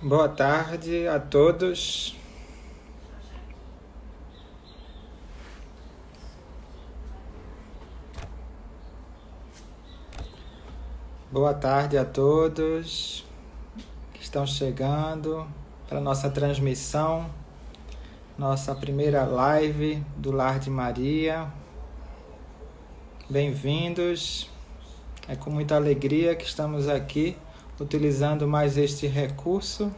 Boa tarde a todos. Boa tarde a todos que estão chegando para a nossa transmissão, nossa primeira live do Lar de Maria. Bem-vindos. É com muita alegria que estamos aqui utilizando mais este recurso.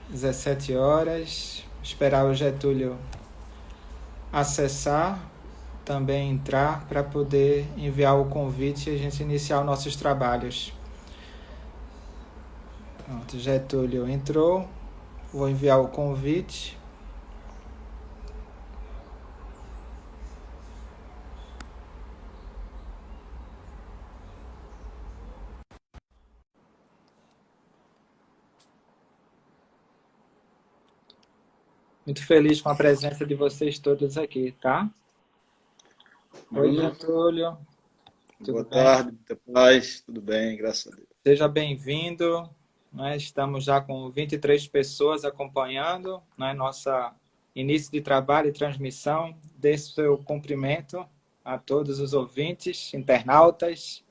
17 horas. Esperar o Getúlio acessar, também entrar para poder enviar o convite e a gente iniciar os nossos trabalhos. Pronto, Getúlio entrou. Vou enviar o convite. Muito feliz com a presença de vocês todos aqui, tá? Oi, Getúlio. Tudo Boa bem? tarde, muita paz, tudo bem, graças a Deus. Seja bem-vindo. Estamos já com 23 pessoas acompanhando nossa início de trabalho e transmissão. Dê seu cumprimento a todos os ouvintes, internautas.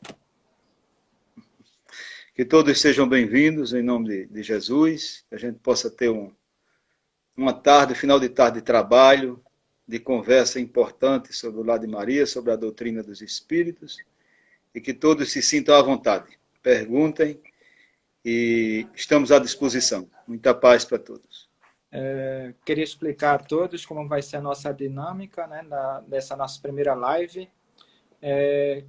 Que todos sejam bem-vindos em nome de Jesus, que a gente possa ter uma tarde, final de tarde de trabalho, de conversa importante sobre o Lar de Maria, sobre a doutrina dos Espíritos, e que todos se sintam à vontade. Perguntem e estamos à disposição. Muita paz para todos. Queria explicar a todos como vai ser a nossa dinâmica dessa nossa primeira live.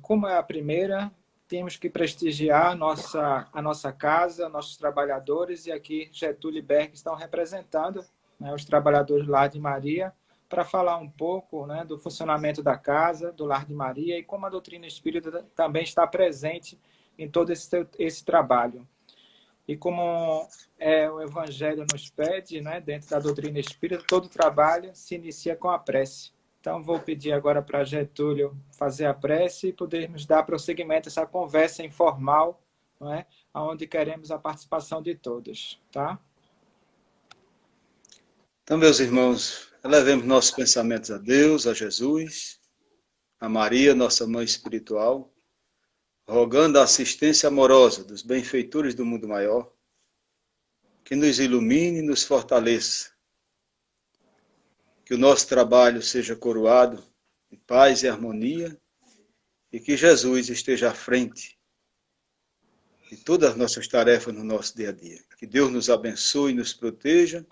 Como é a primeira, temos que prestigiar a nossa casa, nossos trabalhadores, e aqui Getúlio e Berg estão representando os trabalhadores do Lar de Maria, para falar um pouco do funcionamento da casa, do Lar de Maria, e como a doutrina espírita também está presente em todo esse trabalho. E como o Evangelho nos pede, dentro da doutrina espírita, todo trabalho se inicia com a prece. Então, vou pedir agora para Getúlio fazer a prece e podermos dar prosseguimento a essa conversa informal, onde queremos a participação de todos. Tá? Então, meus irmãos, elevemos nossos pensamentos a Deus, a Jesus, a Maria, nossa mãe espiritual, rogando a assistência amorosa dos benfeitores do mundo maior, que nos ilumine e nos fortaleça, que o nosso trabalho seja coroado em paz e harmonia, e que Jesus esteja à frente de todas as nossas tarefas no nosso dia a dia. Que Deus nos abençoe e nos proteja,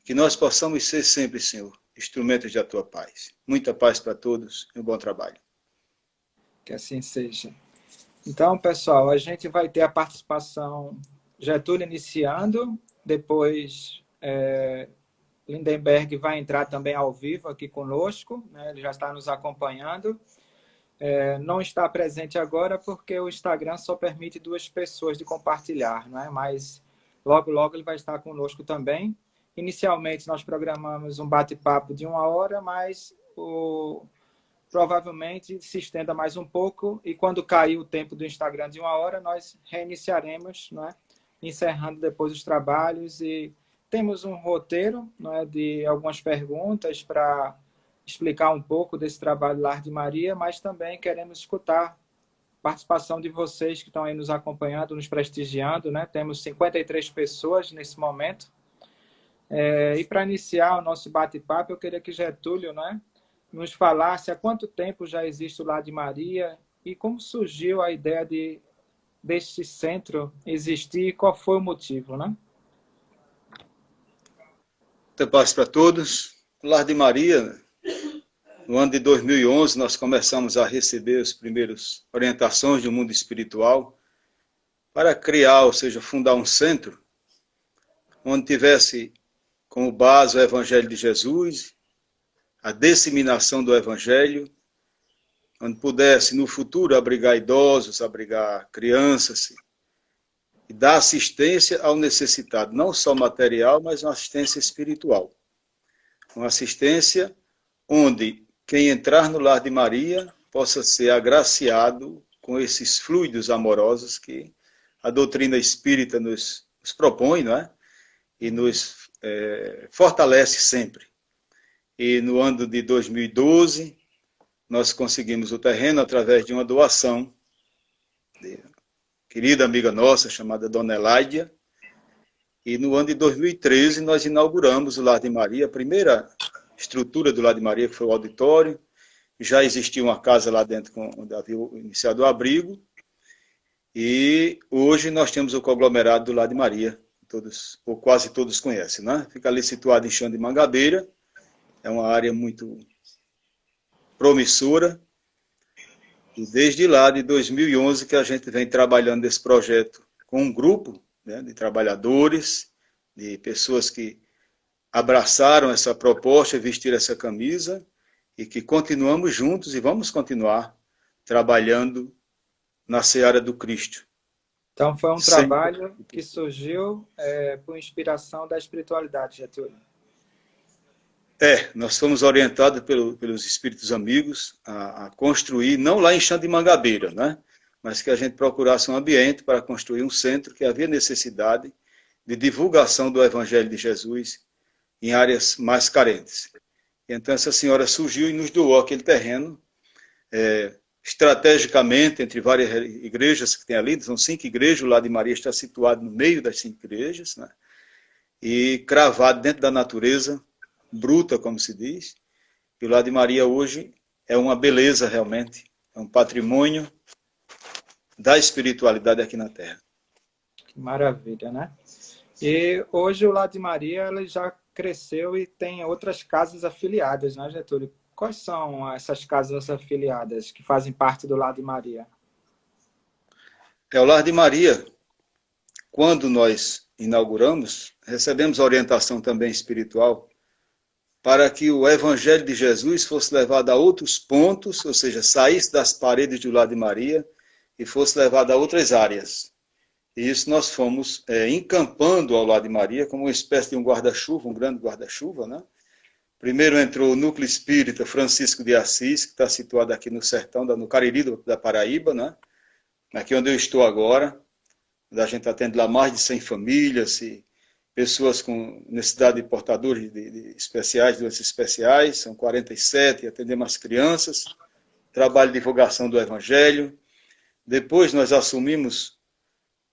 que nós possamos ser sempre, Senhor, instrumentos da tua paz. Muita paz para todos e um bom trabalho. Que assim seja. Então, pessoal, a gente vai ter a participação Getúlio iniciando, depois Lindenberg vai entrar também ao vivo aqui conosco, ele já está nos acompanhando. Não está presente agora porque o Instagram só permite 2 pessoas de compartilhar, mas logo, logo ele vai estar conosco também. Inicialmente, nós programamos um bate-papo de 1 hora, mas provavelmente se estenda mais um pouco, e quando cair o tempo do Instagram de 1 hora, nós reiniciaremos, encerrando depois os trabalhos, e temos um roteiro de algumas perguntas para explicar um pouco desse trabalho Lar de Maria, mas também queremos escutar a participação de vocês que estão aí nos acompanhando, nos prestigiando, Temos 53 pessoas nesse momento. E para iniciar o nosso bate-papo, eu queria que Getúlio, nos falasse há quanto tempo já existe o Lar de Maria e como surgiu a ideia deste centro existir e qual foi o motivo, Muita paz para todos. O Lar de Maria, no ano de 2011, nós começamos a receber as primeiras orientações do mundo espiritual para criar, ou seja, fundar um centro onde tivesse como base o Evangelho de Jesus, a disseminação do Evangelho, onde pudesse, no futuro, abrigar idosos, abrigar crianças, e dar assistência ao necessitado, não só material, mas uma assistência espiritual. Uma assistência onde quem entrar no Lar de Maria possa ser agraciado com esses fluidos amorosos que a doutrina espírita nos propõe, não é? E nos fortalece sempre. E no ano de 2012, nós conseguimos o terreno através de uma doação de uma querida amiga nossa, chamada Dona Eládia. E no ano de 2013, nós inauguramos o Lar de Maria, a primeira estrutura do Lar de Maria, que foi o auditório. Já existia uma casa lá dentro, onde havia iniciado o abrigo. E hoje nós temos o conglomerado do Lar de Maria, todos, ou quase todos conhecem, né? Fica ali situado em Chão de Mangabeira, é uma área muito promissora. E desde lá, de 2011, que a gente vem trabalhando nesse projeto com um grupo, né, de trabalhadores, de pessoas que abraçaram essa proposta, vestiram essa camisa, e que continuamos juntos e vamos continuar trabalhando na seara do Cristo. Então, foi um trabalho que surgiu por inspiração da espiritualidade, Getúlio. Nós fomos orientados pelos espíritos amigos a construir, não lá em Chão de Mangabeira, né? Mas que a gente procurasse um ambiente para construir um centro que havia necessidade de divulgação do Evangelho de Jesus em áreas mais carentes. Então essa senhora surgiu e nos doou aquele terreno, estrategicamente, entre várias igrejas que tem ali, são 5 igrejas, o Lar de Maria está situado no meio das 5 igrejas, né? E cravado dentro da natureza, bruta, como se diz. E o Lar de Maria hoje é uma beleza realmente, é um patrimônio da espiritualidade aqui na Terra. Que maravilha, né? E hoje o Lar de Maria ele já cresceu e tem outras casas afiliadas, né, Getúlio? Quais são essas casas afiliadas que fazem parte do Lar de Maria? O Lar de Maria, quando nós inauguramos, recebemos orientação também espiritual para que o Evangelho de Jesus fosse levado a outros pontos, ou seja, saísse das paredes do Lar de Maria e fosse levado a outras áreas. E isso nós fomos encampando ao Lar de Maria como uma espécie de um guarda-chuva, um grande guarda-chuva, né? Primeiro entrou o Núcleo Espírita Francisco de Assis, que está situado aqui no sertão, no Cariri da Paraíba, né? Aqui onde eu estou agora, onde a gente atende lá mais de 100 famílias e pessoas com necessidade de portadores de especiais, doenças especiais, são 47, atendemos as crianças, trabalho de divulgação do Evangelho. Depois nós assumimos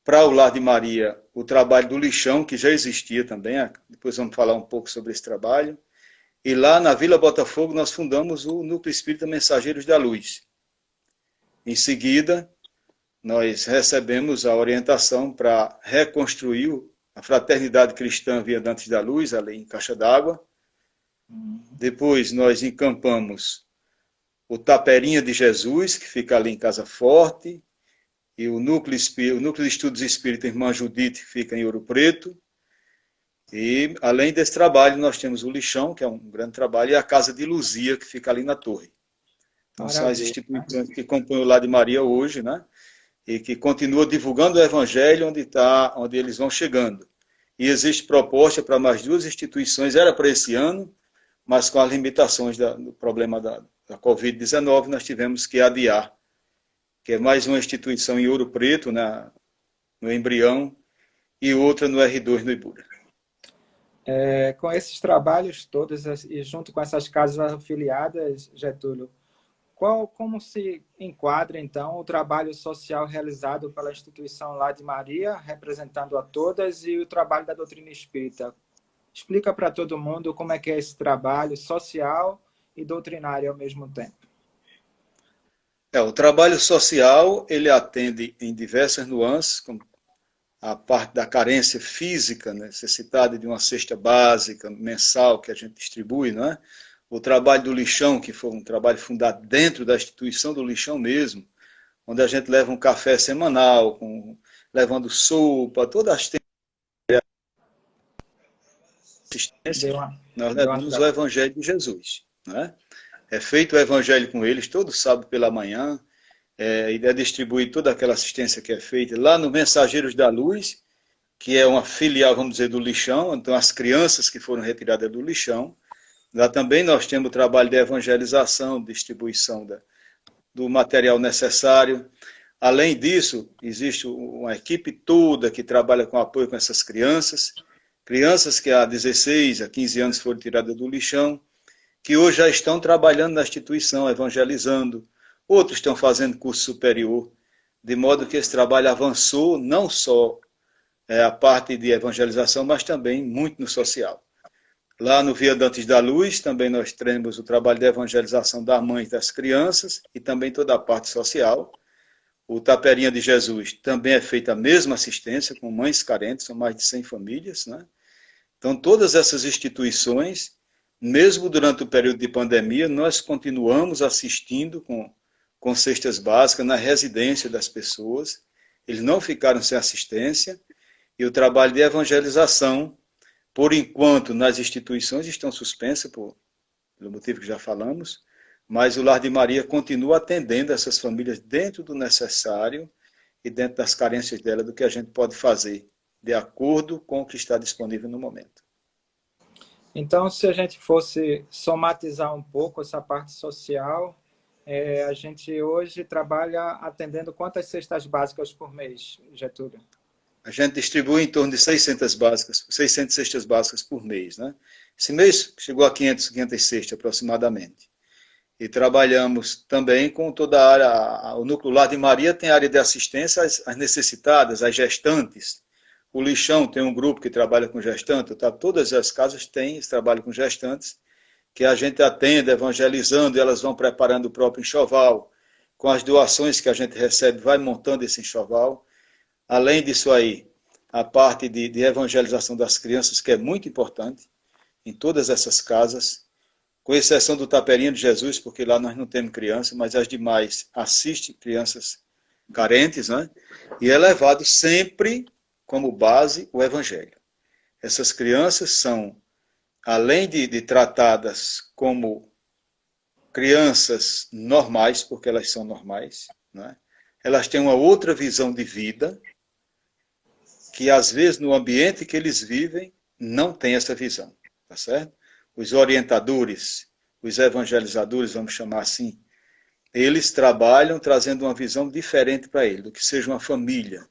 para o Lar de Maria o trabalho do lixão, que já existia também, depois vamos falar um pouco sobre esse trabalho. E lá na Vila Botafogo nós fundamos o Núcleo Espírita Mensageiros da Luz. Em seguida, nós recebemos a orientação para reconstruir a Fraternidade Cristã Viadantes da Luz, ali em Caixa d'Água. Depois nós encampamos o Taperinha de Jesus, que fica ali em Casa Forte, e o Núcleo de Estudos Espíritas Irmã Judite, que fica em Ouro Preto. E, além desse trabalho, nós temos o Lixão, que é um grande trabalho, e a Casa de Luzia, que fica ali na Torre. Então, são as instituições que compõem o Lar de Maria hoje, né? E que continua divulgando o Evangelho onde eles vão chegando. E existe proposta para mais 2 instituições, era para esse ano, mas com as limitações do problema da Covid-19, nós tivemos que adiar, que é mais uma instituição em Ouro Preto, no Embrião, e outra no R2, no Ibura. Com esses trabalhos todos e junto com essas casas afiliadas, Getúlio, como se enquadra, então, o trabalho social realizado pela instituição Lar de Maria, representando a todas, e o trabalho da doutrina espírita? Explica para todo mundo como é que é esse trabalho social e doutrinário ao mesmo tempo. O trabalho social, ele atende em diversas nuances, como a parte da carência física, necessidade de uma cesta básica mensal que a gente distribui, não é? O trabalho do lixão, que foi um trabalho fundado dentro da instituição do lixão mesmo, onde a gente leva um café semanal, levando sopa, toda a assistência, nós levamos o Evangelho de Jesus. Né? É feito o Evangelho com eles todo sábado pela manhã, e é distribuída toda aquela assistência que é feita lá no Mensageiros da Luz, que é uma filial, vamos dizer, do lixão, então as crianças que foram retiradas do lixão. Lá também nós temos o trabalho de evangelização, distribuição do material necessário. Além disso, existe uma equipe toda que trabalha com apoio com essas crianças, crianças que há 16 a 15 anos foram tiradas do lixão, que hoje já estão trabalhando na instituição, evangelizando, outros estão fazendo curso superior, de modo que esse trabalho avançou não só a parte de evangelização, mas também muito no social. Lá no Viadantes da Luz, também nós temos o trabalho de evangelização da mãe e das crianças, e também toda a parte social. O Taperinha de Jesus também é feita a mesma assistência com mães carentes, são mais de 100 famílias, né? Então, todas essas instituições, mesmo durante o período de pandemia, nós continuamos assistindo com cestas básicas na residência das pessoas. Eles não ficaram sem assistência. E o trabalho de evangelização, por enquanto, nas instituições estão suspensas, pelo motivo que já falamos, mas o Lar de Maria continua atendendo essas famílias dentro do necessário e dentro das carências dela, do que a gente pode fazer, de acordo com o que está disponível no momento. Então, se a gente fosse somatizar um pouco essa parte social, a gente hoje trabalha atendendo quantas cestas básicas por mês, Getúlio? A gente distribui em torno de 600 cestas básicas por mês, né? Esse mês chegou a 500 cestas aproximadamente. E trabalhamos também com toda a área, o Núcleo Lar de Maria tem área de assistência às necessitadas, às gestantes. O Lixão tem um grupo que trabalha com gestantes, tá? Todas as casas têm esse trabalho com gestantes, que a gente atende, evangelizando, e elas vão preparando o próprio enxoval. Com as doações que a gente recebe, vai montando esse enxoval. Além disso aí, a parte de evangelização das crianças, que é muito importante, em todas essas casas, com exceção do Taperinha de Jesus, porque lá nós não temos criança, mas as demais assistem crianças carentes, né? E é levado sempre como base o Evangelho. Essas crianças são, além de tratadas como crianças normais, porque elas são normais, né? Elas têm uma outra visão de vida, que às vezes no ambiente que eles vivem não tem essa visão, tá certo? Os orientadores, os evangelizadores, vamos chamar assim, eles trabalham trazendo uma visão diferente para ele, do que seja uma família,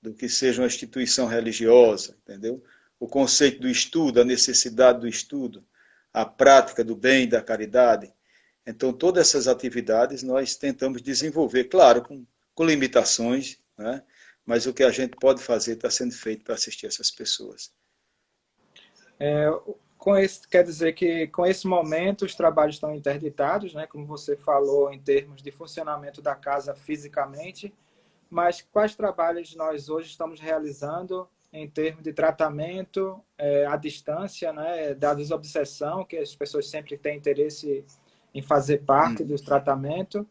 do que seja uma instituição religiosa, entendeu? O conceito do estudo, a necessidade do estudo, a prática do bem e da caridade. Então, todas essas atividades nós tentamos desenvolver, claro, com limitações, né? Mas o que a gente pode fazer está sendo feito para assistir essas pessoas. Quer dizer que com esse momento os trabalhos estão interditados, né? Como você falou, em termos de funcionamento da casa fisicamente, mas quais trabalhos nós hoje estamos realizando em termos de tratamento à distância, né? Da desobsessão, que as pessoas sempre têm interesse em fazer parte do tratamento,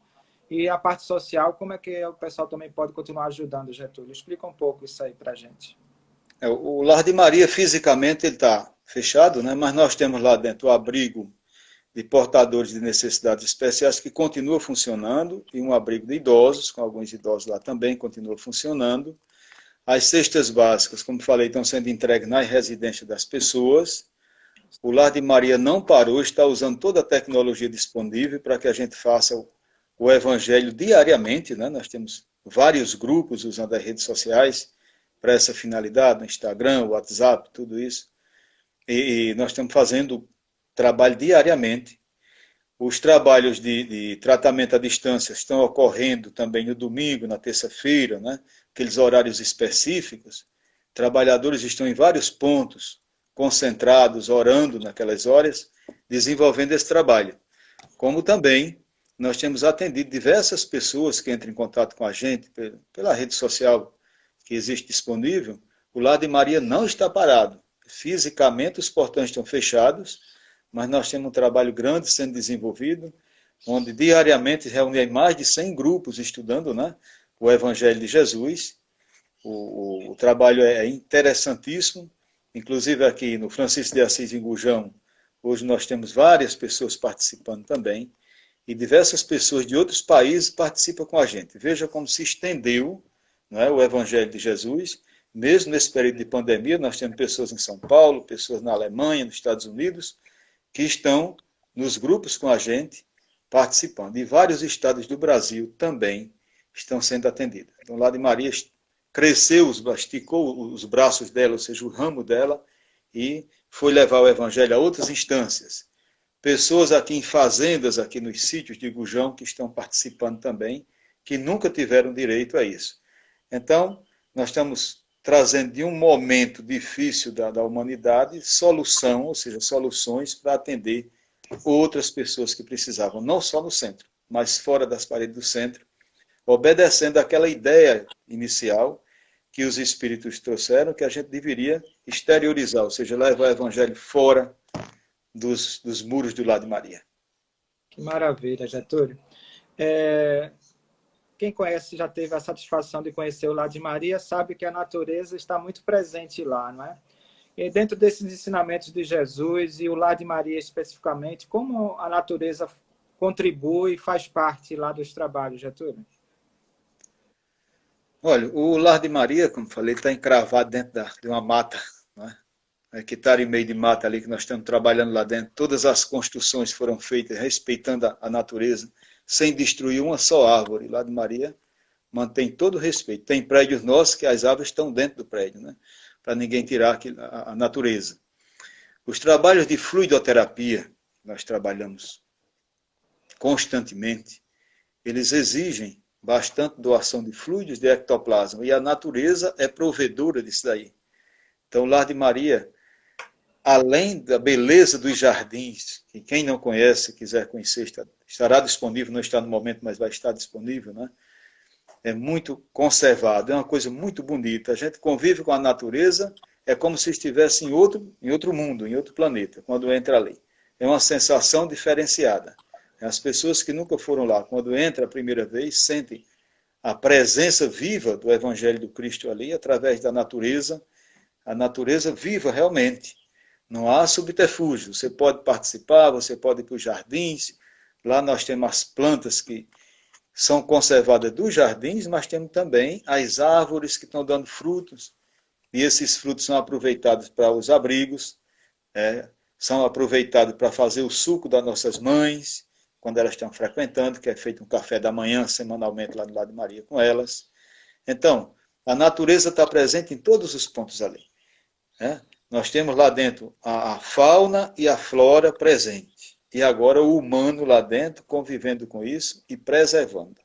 e a parte social, como é que o pessoal também pode continuar ajudando, Getúlio? Explica um pouco isso aí para a gente. O Lar de Maria, fisicamente, ele está fechado, né? Mas nós temos lá dentro o abrigo de portadores de necessidades especiais que continua funcionando, e um abrigo de idosos, com alguns idosos lá também continua funcionando. As cestas básicas, como falei, estão sendo entregues nas residências das pessoas. O Lar de Maria não parou, está usando toda a tecnologia disponível para que a gente faça o evangelho diariamente, né? Nós temos vários grupos usando as redes sociais para essa finalidade, no Instagram, WhatsApp, tudo isso. E nós estamos fazendo trabalho diariamente. Os trabalhos de tratamento à distância estão ocorrendo também no domingo, na terça-feira, né? Aqueles horários específicos. Trabalhadores estão em vários pontos, concentrados, orando naquelas horas, desenvolvendo esse trabalho. Como também nós temos atendido diversas pessoas que entram em contato com a gente pela rede social que existe disponível. O Lar de Maria não está parado. Fisicamente os portões estão fechados, mas nós temos um trabalho grande sendo desenvolvido, onde diariamente reúne mais de 100 grupos estudando, né, o Evangelho de Jesus. O trabalho é interessantíssimo, inclusive aqui no Francisco de Assis, em Gujão, hoje nós temos várias pessoas participando também, e diversas pessoas de outros países participam com a gente. Veja como se estendeu, né, o Evangelho de Jesus. Mesmo nesse período de pandemia, nós temos pessoas em São Paulo, pessoas na Alemanha, nos Estados Unidos, que estão nos grupos com a gente, participando. E vários estados do Brasil também estão sendo atendidas. Então, o Lar de Maria cresceu, esticou os braços dela, ou seja, o ramo dela, e foi levar o evangelho a outras instâncias. Pessoas aqui em fazendas, aqui nos sítios de Gujão, que estão participando também, que nunca tiveram direito a isso. Então, nós estamos trazendo de um momento difícil da humanidade solução, ou seja, soluções para atender outras pessoas que precisavam, não só no centro, mas fora das paredes do centro, obedecendo àquela ideia inicial que os espíritos trouxeram, que a gente deveria exteriorizar, ou seja, levar o evangelho fora dos muros do Lar de Maria. Que maravilha, Getúlio. Quem conhece, já teve a satisfação de conhecer o Lar de Maria, sabe que a natureza está muito presente lá, não é? E dentro desses ensinamentos de Jesus e o Lar de Maria especificamente, como a natureza contribui e faz parte lá dos trabalhos, Getúlio? Olha, o Lar de Maria, como falei, está encravado dentro de uma mata, não é? Hectare e meio de mata ali que nós estamos trabalhando lá dentro. Todas as construções foram feitas respeitando a natureza, sem destruir uma só árvore. Lá de Maria mantém todo o respeito. Tem prédios nossos que as árvores estão dentro do prédio, né? Para ninguém tirar a natureza. Os trabalhos de fluidoterapia, nós trabalhamos constantemente, eles exigem bastante doação de fluidos de ectoplasma, e a natureza é provedora disso daí. Então, o Lar de Maria, além da beleza dos jardins, que quem não conhece, quiser conhecer, estará disponível, não está no momento, mas vai estar disponível, né? É muito conservado, é uma coisa muito bonita. A gente convive com a natureza, é como se estivesse em outro mundo, em outro planeta, quando entra ali. É uma sensação diferenciada. As pessoas que nunca foram lá, quando entra a primeira vez, sentem a presença viva do Evangelho do Cristo ali, através da natureza, a natureza viva realmente. Não há subterfúgio. Você pode participar, você pode ir para os jardins. Lá nós temos as plantas que são conservadas dos jardins, mas temos também as árvores que estão dando frutos. E esses frutos são aproveitados para os abrigos, são aproveitados para fazer o suco das nossas mães, quando elas estão frequentando, que é feito um café da manhã semanalmente lá do Lar de Maria com elas. Então, a natureza está presente em todos os pontos ali. Nós temos lá dentro a fauna e a flora presente. E agora o humano lá dentro, convivendo com isso e preservando.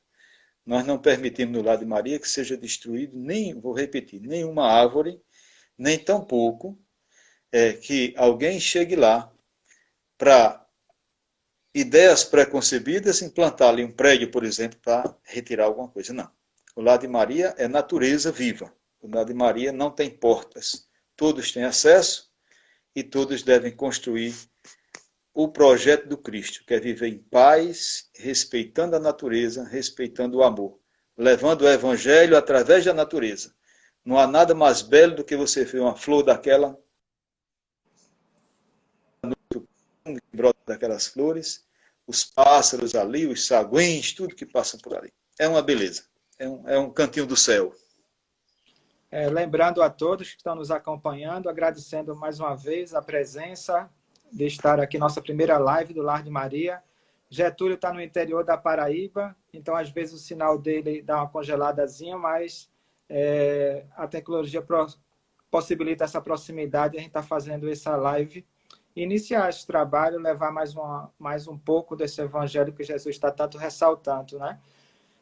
Nós não permitimos no Lar de Maria que seja destruído, vou repetir, nenhuma árvore, nem tampouco que alguém chegue lá para ideias preconcebidas, implantar ali um prédio, por exemplo, para retirar alguma coisa. Não. O Lar de Maria é natureza viva. O Lar de Maria não tem portas. Todos têm acesso e todos devem construir o projeto do Cristo, que é viver em paz, respeitando a natureza, respeitando o amor, levando o evangelho através da natureza. Não há nada mais belo do que você ver uma flor daquela, brota daquelas flores, os pássaros ali, os saguins, tudo que passa por ali. É uma beleza. É um cantinho do céu. Lembrando a todos que estão nos acompanhando, agradecendo mais uma vez a presença de estar aqui nossa primeira live do Lar de Maria. Getúlio está no interior da Paraíba, então às vezes o sinal dele dá uma congeladazinha, mas a tecnologia possibilita essa proximidade, a gente está fazendo essa live, iniciar esse trabalho, levar mais um pouco desse evangelho que Jesus está tanto ressaltando, né?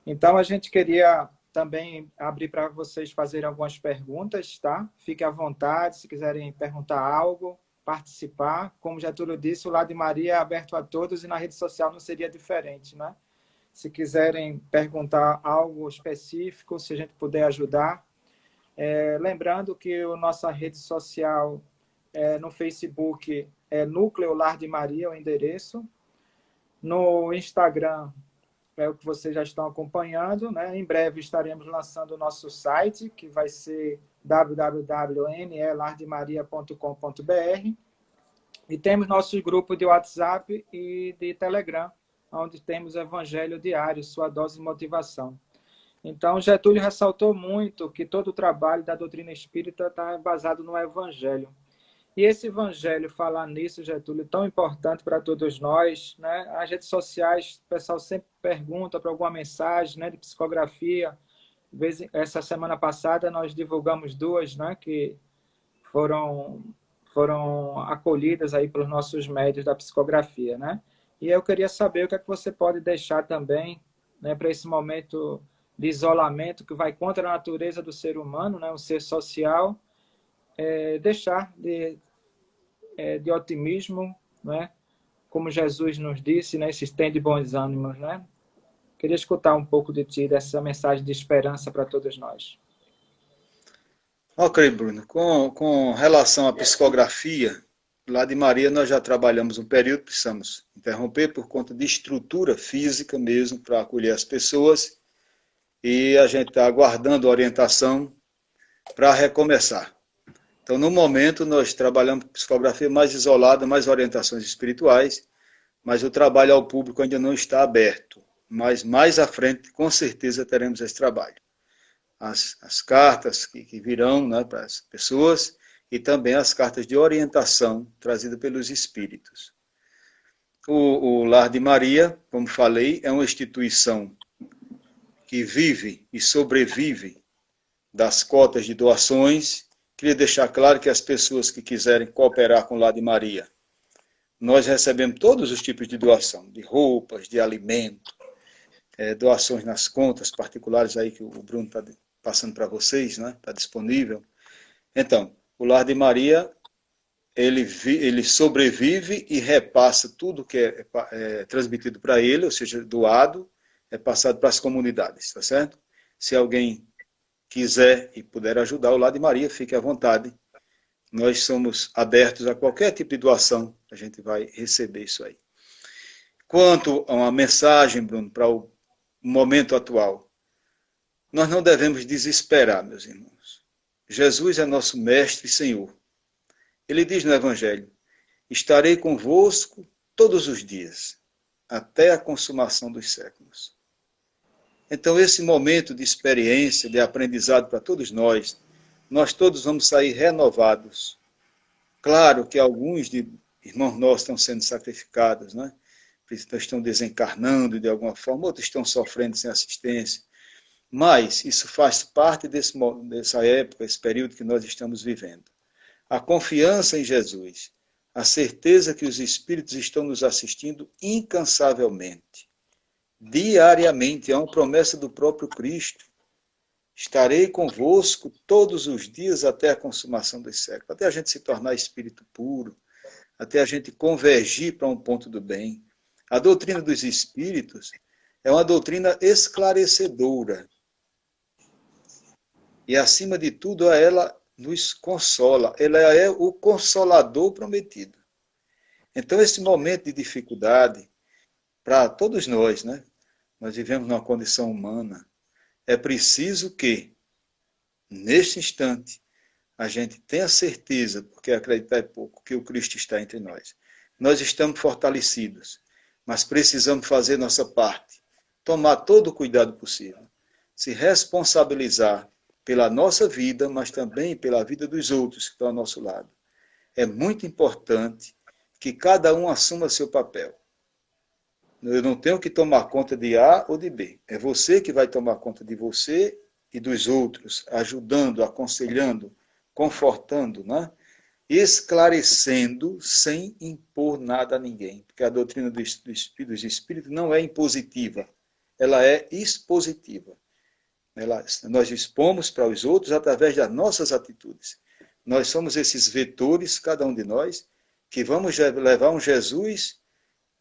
Então a gente queria também abrir para vocês fazerem algumas perguntas, tá? Fique à vontade, se quiserem perguntar algo, participar. Como Getúlio disse, o Lar de Maria é aberto a todos e na rede social não seria diferente, né? Se quiserem perguntar algo específico, se a gente puder ajudar. Lembrando que a nossa rede social no Facebook é Núcleo Lar de Maria, o endereço. No Instagram é o que vocês já estão acompanhando, né? Em breve estaremos lançando o nosso site, que vai ser www.nelardemaria.com.br. E temos nosso grupo de WhatsApp e de Telegram, onde temos Evangelho Diário, sua dose de motivação. Então, Getúlio ressaltou muito que todo o trabalho da doutrina espírita está baseado no Evangelho. E esse evangelho, falar nisso, Getúlio, tão importante para todos nós, né? As redes sociais, o pessoal sempre pergunta para alguma mensagem, né, de psicografia. Essa semana passada nós divulgamos duas, né, que foram foram acolhidas aí pelos nossos médios da psicografia, né? E eu queria saber o que é que você pode deixar também, né, para esse momento de isolamento que vai contra a natureza do ser humano, né, um ser social, deixar de otimismo, né? Como Jesus nos disse, né? Se tem de bons ânimos, né? Queria escutar um pouco de ti, dessa mensagem de esperança para todos nós. Ok, Bruno. Com relação à psicografia, lá de Maria nós já trabalhamos um período, precisamos interromper por conta de estrutura física mesmo para acolher as pessoas e a gente está aguardando orientação para recomeçar. Então, no momento, nós trabalhamos psicografia mais isolada, mais orientações espirituais, mas o trabalho ao público ainda não está aberto. Mas mais à frente, com certeza, teremos esse trabalho. As cartas que virão, né, para as pessoas e também as cartas de orientação trazidas pelos espíritos. O Lar de Maria, como falei, é uma instituição que vive e sobrevive das cotas de doações. Queria deixar claro que as pessoas que quiserem cooperar com o Lar de Maria, nós recebemos todos os tipos de doação, de roupas, de alimento, doações nas contas particulares aí que o Bruno está passando para vocês, né? Está disponível. Então, o Lar de Maria, ele sobrevive e repassa tudo que é transmitido para ele, ou seja, doado, é passado para as comunidades, tá certo? Se alguém quiser e puder ajudar o Lar de Maria, fique à vontade. Nós somos abertos a qualquer tipo de doação, a gente vai receber isso aí. Quanto a uma mensagem, Bruno, para o momento atual, nós não devemos desesperar, meus irmãos. Jesus é nosso mestre e Senhor. Ele diz no Evangelho: estarei convosco todos os dias, até a consumação dos séculos. Então, esse momento de experiência, de aprendizado para todos nós todos vamos sair renovados. Claro que alguns de irmãos nossos estão sendo sacrificados, né? Estão desencarnando de alguma forma, outros estão sofrendo sem assistência. Mas isso faz parte dessa época, esse período que nós estamos vivendo. A confiança em Jesus, a certeza que os Espíritos estão nos assistindo incansavelmente, diariamente, é uma promessa do próprio Cristo. Estarei convosco todos os dias até a consumação dos séculos, até a gente se tornar espírito puro, até a gente convergir para um ponto do bem. A doutrina dos espíritos é uma doutrina esclarecedora. E, acima de tudo, ela nos consola. Ela é o consolador prometido. Então, esse momento de dificuldade, para todos nós, né? Nós vivemos numa condição humana. É preciso que, neste instante, a gente tenha certeza, porque acreditar é pouco, que o Cristo está entre nós. Nós estamos fortalecidos, mas precisamos fazer nossa parte. Tomar todo o cuidado possível. Se responsabilizar pela nossa vida, mas também pela vida dos outros que estão ao nosso lado. É muito importante que cada um assuma seu papel. Eu não tenho que tomar conta de A ou de B. É você que vai tomar conta de você e dos outros, ajudando, aconselhando, confortando, né? Esclarecendo sem impor nada a ninguém. Porque a doutrina dos espíritos não é impositiva, ela é expositiva. Nós expomos para os outros através das nossas atitudes. Nós somos esses vetores, cada um de nós, que vamos levar um Jesus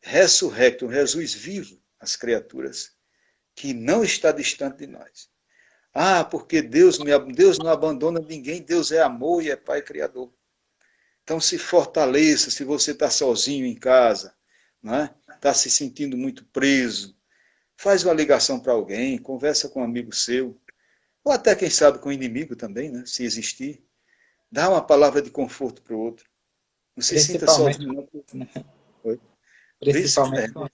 ressurrecto, um Jesus vivo às criaturas, que não está distante de nós. Ah, porque Deus não abandona ninguém, Deus é amor e é Pai Criador. Então se fortaleça, se você está sozinho em casa, né? Está se sentindo muito preso, faz uma ligação para alguém, conversa com um amigo seu, ou até, quem sabe, com o inimigo também, né? Se existir. Dá uma palavra de conforto para o outro. Não se sinta Principalmente, sozinho. né? Não. Principalmente com...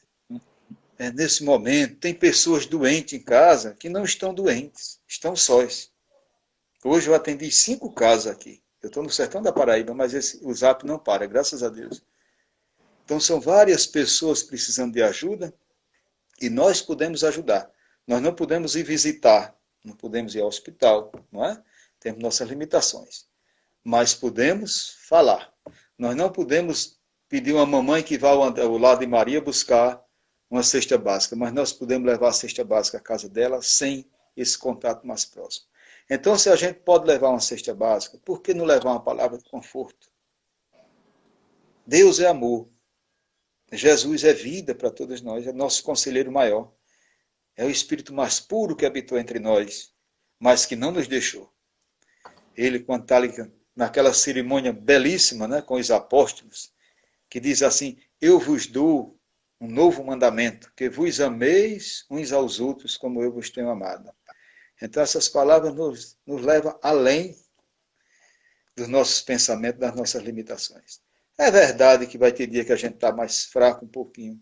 Nesse momento, tem pessoas doentes em casa que não estão doentes, estão sós. Hoje eu atendi 5 casos aqui. Eu estou no sertão da Paraíba, mas o Zap não para, graças a Deus. Então são várias pessoas precisando de ajuda e nós podemos ajudar. Nós não podemos ir visitar, não podemos ir ao hospital, não é? Temos nossas limitações. Mas podemos falar. Nós não podemos pedir uma mamãe que vá ao lado de Maria buscar uma cesta básica, mas nós podemos levar a cesta básica à casa dela sem esse contato mais próximo. Então, se a gente pode levar uma cesta básica, por que não levar uma palavra de conforto? Deus é amor. Jesus é vida para todos nós, é nosso conselheiro maior. É o Espírito mais puro que habitou entre nós, mas que não nos deixou. Ele, quando está naquela cerimônia belíssima, né, com os apóstolos, que diz assim, eu vos dou um novo mandamento, que vos ameis uns aos outros como eu vos tenho amado. Então essas palavras nos levam além dos nossos pensamentos, das nossas limitações. É verdade que vai ter dia que a gente está mais fraco um pouquinho,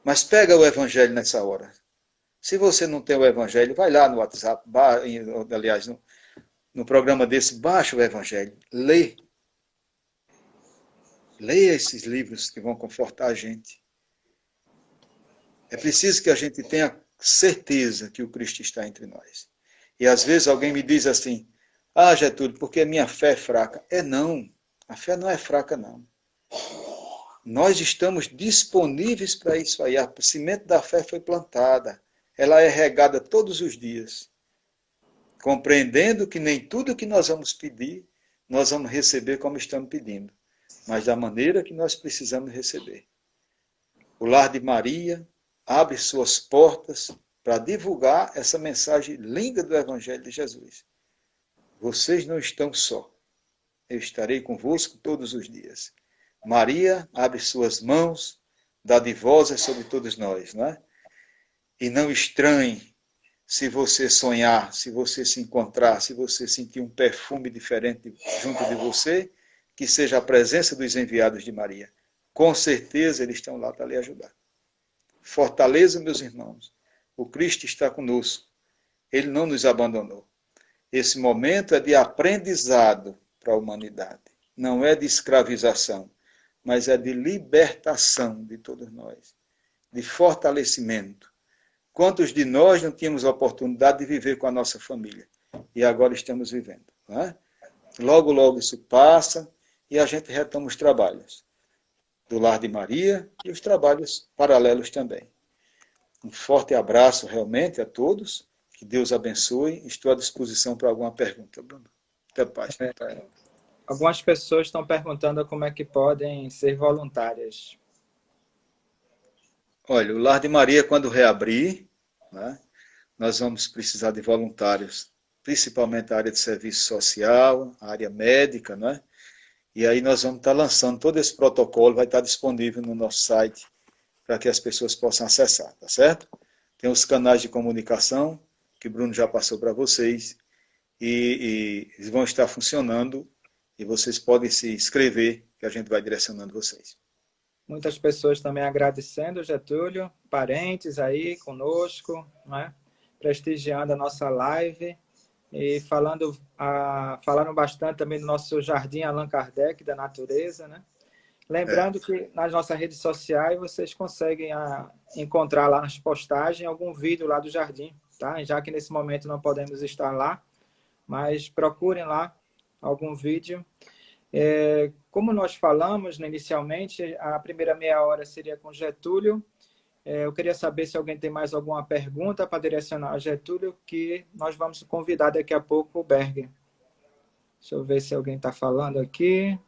mas pega o Evangelho nessa hora. Se você não tem o Evangelho, vai lá no WhatsApp, aliás, no programa desse, baixa o Evangelho, lê. Leia esses livros que vão confortar a gente. É preciso que a gente tenha certeza que o Cristo está entre nós. E às vezes alguém me diz assim, ah, Getúlio, porque a minha fé é fraca. Não, a fé não é fraca, não. Nós estamos disponíveis para isso aí. A semente da fé foi plantada. Ela é regada todos os dias. Compreendendo que nem tudo que nós vamos pedir, nós vamos receber como estamos pedindo. Mas da maneira que nós precisamos receber. O Lar de Maria abre suas portas para divulgar essa mensagem linda do Evangelho de Jesus. Vocês não estão só. Eu estarei convosco todos os dias. Maria abre suas mãos, dadivosas sobre todos nós, não é? E não estranhe se você sonhar, se você se encontrar, se você sentir um perfume diferente junto de você, que seja a presença dos enviados de Maria. Com certeza eles estão lá para lhe ajudar. Fortaleça, meus irmãos. O Cristo está conosco. Ele não nos abandonou. Esse momento é de aprendizado para a humanidade. Não é de escravização, mas é de libertação de todos nós. De fortalecimento. Quantos de nós não tínhamos a oportunidade de viver com a nossa família? E agora estamos vivendo. Não é? Logo, logo isso passa e a gente retoma os trabalhos do Lar de Maria e os trabalhos paralelos também. Um forte abraço realmente a todos, que Deus abençoe. Estou à disposição para alguma pergunta, Bruno. Até mais. Algumas pessoas estão perguntando como é que podem ser voluntárias. Olha, o Lar de Maria, quando reabrir, né, nós vamos precisar de voluntários, principalmente a área de serviço social, a área médica, né? E aí nós vamos estar lançando todo esse protocolo, vai estar disponível no nosso site para que as pessoas possam acessar, tá certo? Tem os canais de comunicação, que o Bruno já passou para vocês, e eles vão estar funcionando, e vocês podem se inscrever, que a gente vai direcionando vocês. Muitas pessoas também agradecendo, Getúlio, parentes aí conosco, né? Prestigiando a nossa live. E falando bastante também do nosso Jardim Allan Kardec, da natureza, né? Lembrando que nas nossas redes sociais vocês conseguem encontrar lá nas postagens algum vídeo lá do jardim, tá? Já que nesse momento não podemos estar lá, mas procurem lá algum vídeo. Como nós falamos, né, inicialmente, a primeira meia hora seria com Getúlio. Eu queria saber se alguém tem mais alguma pergunta para direcionar a Getúlio, que nós vamos convidar daqui a pouco o Berger. Deixa eu ver se alguém está falando aqui.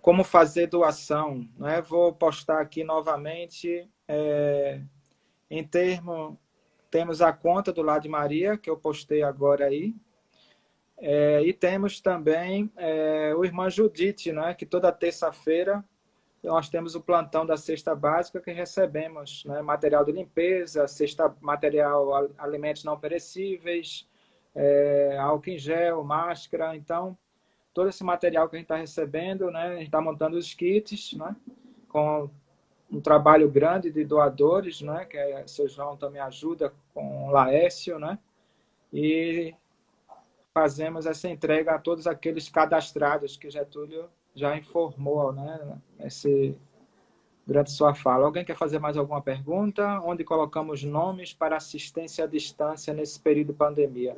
Como fazer doação, né? Vou postar aqui novamente. Temos a conta do Lar de Maria, que eu postei agora aí. E temos também o Irmã Judite, né? Que toda terça-feira nós temos o plantão da cesta básica, que recebemos, né, material de limpeza, material, alimentos não perecíveis, álcool em gel, máscara. Então, todo esse material que a gente está recebendo, né, a gente está montando os kits, né, com um trabalho grande de doadores, né, que o seu João também ajuda com o Laércio, né, e fazemos essa entrega a todos aqueles cadastrados que Getúlio já informou, né, durante sua fala. Alguém quer fazer mais alguma pergunta? Onde colocamos nomes para assistência à distância nesse período de pandemia?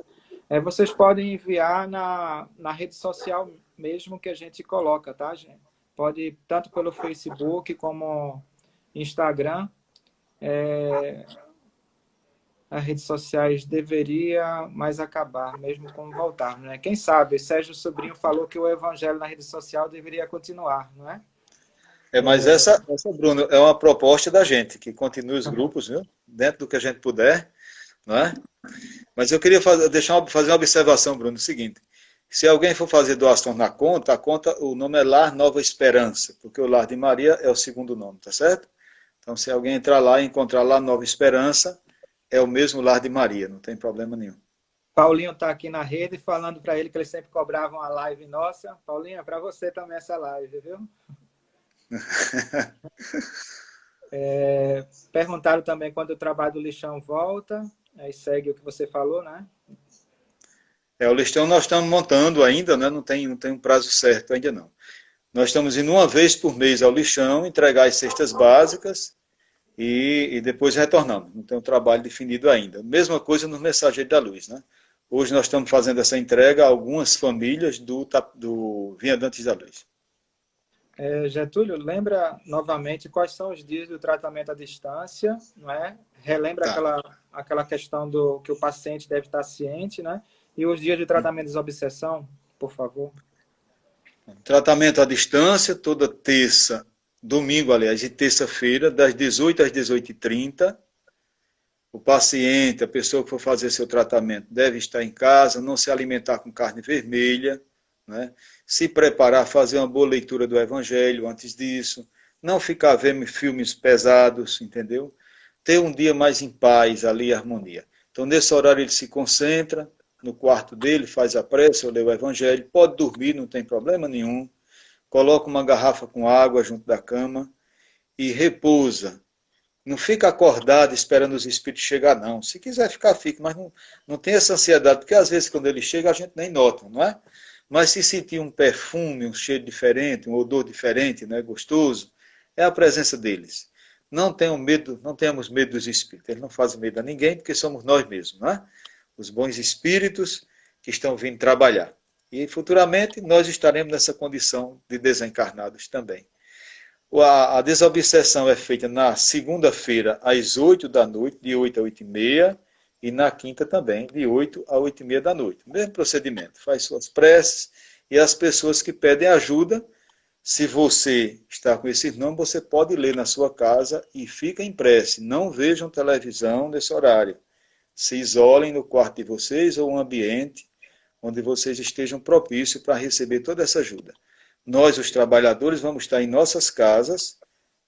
Vocês podem enviar na rede social mesmo que a gente coloca, tá, gente? Pode, tanto pelo Facebook como Instagram. As redes sociais deveria mais acabar, mesmo como voltar, né? Quem sabe, Sérgio Sobrinho falou que o evangelho na rede social deveria continuar, não é? Mas essa, Bruno, é uma proposta da gente, que continue os grupos, viu? Dentro do que a gente puder, não é? Mas eu queria fazer uma observação, Bruno, o seguinte: se alguém for fazer doação na conta, o nome é Lar Nova Esperança, porque o Lar de Maria é o segundo nome, tá certo? Então, se alguém entrar lá e encontrar Lar Nova Esperança, é o mesmo Lar de Maria, não tem problema nenhum. Paulinho está aqui na rede falando para ele que eles sempre cobravam a live nossa. Paulinho, é para você também essa live, viu? Perguntaram também quando o trabalho do lixão volta. Aí segue o que você falou, né? O lixão nós estamos montando ainda, né? Não tem um prazo certo ainda não. Nós estamos indo uma vez por mês ao lixão, entregar as cestas básicas e depois retornamos. Não tem um trabalho definido ainda. Mesma coisa no Mensageiro da Luz, né? Hoje nós estamos fazendo essa entrega a algumas famílias do Viadantes da Luz. Getúlio, lembra novamente quais são os dias do tratamento à distância, não é? Relembra aquela questão do que o paciente deve estar ciente, né? E os dias de tratamento de desobsessão, por favor. Tratamento à distância, toda terça, domingo, aliás, e terça-feira, das 18 às 18h30. O paciente, a pessoa que for fazer seu tratamento, deve estar em casa, não se alimentar com carne vermelha, né? Se preparar, fazer uma boa leitura do Evangelho antes disso, não ficar vendo filmes pesados, entendeu? Ter um dia mais em paz, ali, harmonia. Então, nesse horário, ele se concentra no quarto dele, faz a prece, ou lê o Evangelho, pode dormir, não tem problema nenhum, coloca uma garrafa com água junto da cama e repousa. Não fica acordado esperando os espíritos chegar, não. Se quiser ficar, fica, mas não tem essa ansiedade, porque às vezes quando ele chega a gente nem nota, não é? Mas se sentir um perfume, um cheiro diferente, um odor diferente, né, gostoso, é a presença deles. Não tenham medo, não tenhamos medo dos espíritos. Eles não fazem medo a ninguém, porque somos nós mesmos, não é? Os bons espíritos que estão vindo trabalhar. E futuramente nós estaremos nessa condição de desencarnados também. A desobsessão é feita na segunda-feira, às 8 da noite, de 8 a 8h30, e na quinta também, de 8 a 8h30 da noite. O mesmo procedimento, faz suas preces, e as pessoas que pedem ajuda, se você está com esse nome, você pode ler na sua casa e fica em prece. Não vejam televisão nesse horário. Se isolem no quarto de vocês ou um ambiente onde vocês estejam propícios para receber toda essa ajuda. Nós, os trabalhadores, vamos estar em nossas casas,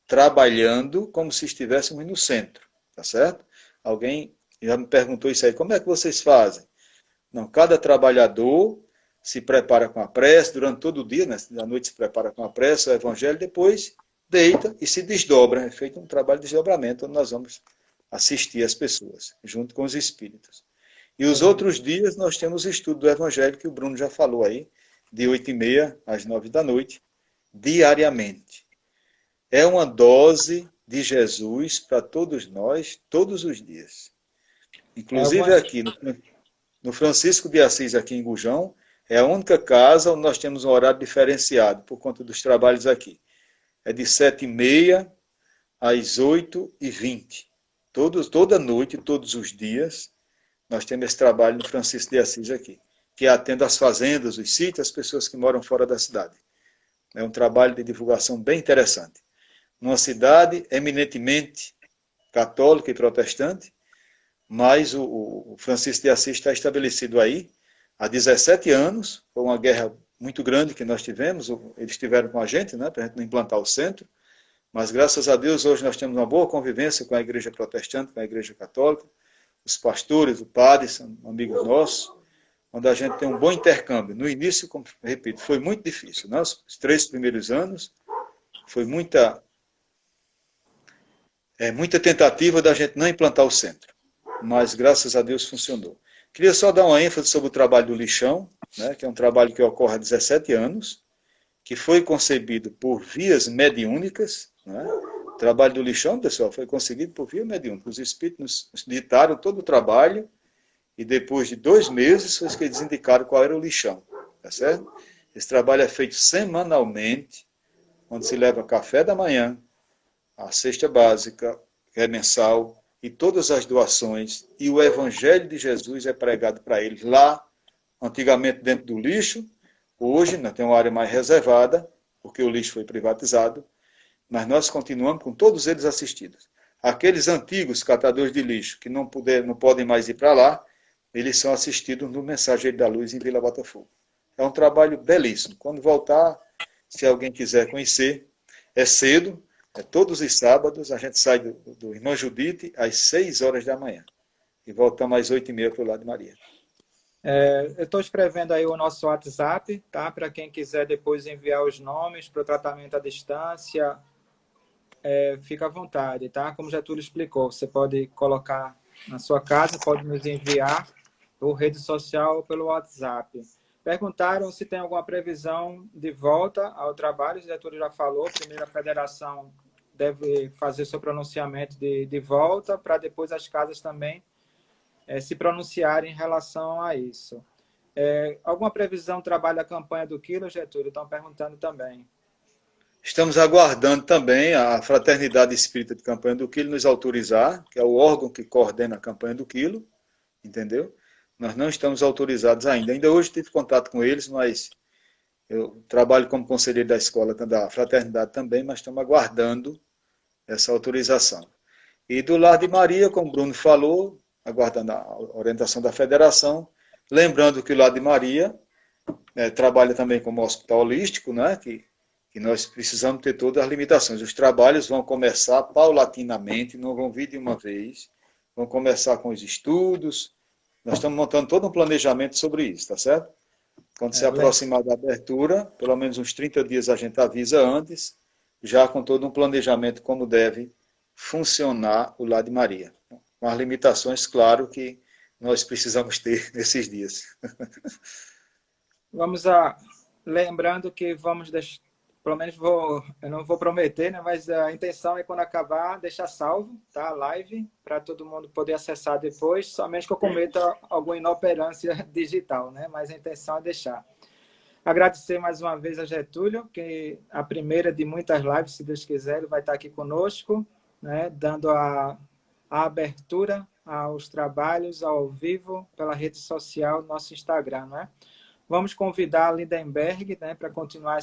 trabalhando como se estivéssemos no centro, tá certo? Alguém já me perguntou isso aí, como é que vocês fazem? Não, cada trabalhador se prepara com a prece, durante todo o dia, né? À noite se prepara com a prece, o evangelho, depois deita e se desdobra, é feito um trabalho de desdobramento, onde nós vamos assistir as pessoas, junto com os espíritos. E os outros dias nós temos o estudo do evangelho, que o Bruno já falou aí, de 8h30 às 9 da noite, diariamente. É uma dose de Jesus para todos nós, todos os dias. Inclusive aqui, no Francisco de Assis, aqui em Gujão, é a única casa onde nós temos um horário diferenciado, por conta dos trabalhos aqui. É de 7h30 às 8h20. Toda noite, todos os dias, nós temos esse trabalho no Francisco de Assis aqui, que atende as fazendas, os sítios, as pessoas que moram fora da cidade. É um trabalho de divulgação bem interessante. Numa cidade eminentemente católica e protestante, mas o Francisco de Assis está estabelecido aí há 17 anos, foi uma guerra muito grande que nós tivemos, eles estiveram com a gente, né, para a gente não implantar o centro, mas graças a Deus hoje nós temos uma boa convivência com a igreja protestante, com a igreja católica, os pastores, o padre, são amigos nossos, onde a gente tem um bom intercâmbio. No início, como repito, foi muito difícil, né? Os 3 primeiros anos foi muita tentativa da gente não implantar o centro, mas graças a Deus funcionou. Queria só dar uma ênfase sobre o trabalho do lixão, né, que é um trabalho que ocorre há 17 anos, que foi concebido por vias mediúnicas. Né? O trabalho do lixão, pessoal, foi conseguido por via mediúnica. Os espíritos nos ditaram todo o trabalho e depois de 2 meses foi que eles indicaram qual era o lixão. Tá certo? Esse trabalho é feito semanalmente, onde se leva café da manhã, a cesta básica, que é mensal, e todas as doações, e o Evangelho de Jesus é pregado para eles lá, antigamente dentro do lixo, hoje nós temos uma área mais reservada, porque o lixo foi privatizado, mas nós continuamos com todos eles assistidos. Aqueles antigos catadores de lixo que não podem mais ir para lá, eles são assistidos no Mensageiro da Luz em Vila Botafogo. É um trabalho belíssimo. Quando voltar, se alguém quiser conhecer, é cedo, é todos os sábados, a gente sai do Irmã Judite às 6 horas da manhã. E voltamos às 8h30 para o lado de Maria. Eu estou escrevendo aí o nosso WhatsApp, tá? Para quem quiser depois enviar os nomes para o tratamento à distância, fica à vontade, tá? Como Getúlio explicou, você pode colocar na sua casa, pode nos enviar por rede social ou pelo WhatsApp. Perguntaram se tem alguma previsão de volta ao trabalho, o Getúlio já falou, primeiro a federação deve fazer seu pronunciamento de volta, para depois as casas também se pronunciarem em relação a isso. Alguma previsão do trabalho da campanha do quilo, Getúlio? Estão perguntando também. Estamos aguardando também a Fraternidade Espírita de Campanha do Quilo nos autorizar, que é o órgão que coordena a campanha do quilo, entendeu? Nós não estamos autorizados ainda. Ainda hoje tive contato com eles, mas eu trabalho como conselheiro da escola, da Fraternidade também, mas estamos aguardando essa autorização. E do Lar de Maria, como o Bruno falou, aguardando a orientação da federação, lembrando que o Lar de Maria trabalha também como hospital holístico, né, que nós precisamos ter todas as limitações. Os trabalhos vão começar paulatinamente, não vão vir de uma vez, vão começar com os estudos. Nós estamos montando todo um planejamento sobre isso, tá certo? Quando se aproximar da abertura, pelo menos uns 30 dias a gente avisa antes, já com todo um planejamento como deve funcionar o Lar de Maria. Com as limitações, claro, que nós precisamos ter nesses dias. Lembrando que vamos deixar, pelo menos eu não vou prometer, né, mas a intenção é quando acabar deixar salvo, tá, a live, para todo mundo poder acessar depois, somente que eu cometa alguma inoperância digital, né, mas a intenção é deixar. Agradecer mais uma vez a Getúlio, que a primeira de muitas lives, se Deus quiser, ele vai estar aqui conosco, né, dando a abertura aos trabalhos ao vivo pela rede social, nosso Instagram, né? Vamos convidar a Lindenberg, né, para continuar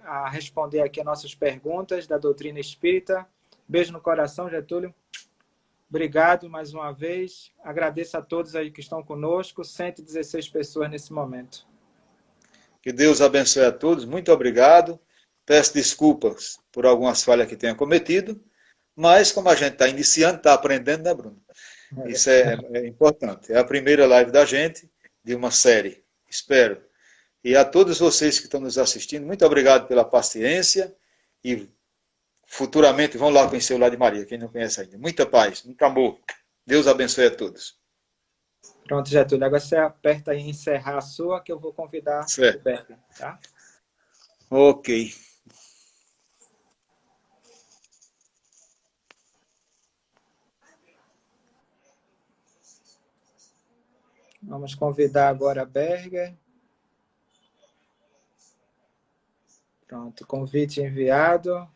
a responder aqui as nossas perguntas da doutrina espírita. Beijo no coração, Getúlio. Obrigado mais uma vez. Agradeço a todos aí que estão conosco, 116 pessoas nesse momento. Que Deus abençoe a todos. Muito obrigado. Peço desculpas por algumas falhas que tenha cometido, mas como a gente está iniciando, está aprendendo, né, Bruno? Isso é importante. É a primeira live da gente, de uma série. Espero. E a todos vocês que estão nos assistindo, muito obrigado pela paciência e futuramente vão lá conhecer o Lar de Maria, quem não conhece ainda. Muita paz, muito amor. Deus abençoe a todos. Pronto, Getúlio. Agora você aperta aí em encerrar a sua, que eu vou convidar o Berger, tá? Ok. Vamos convidar agora a Berger. Pronto, convite enviado.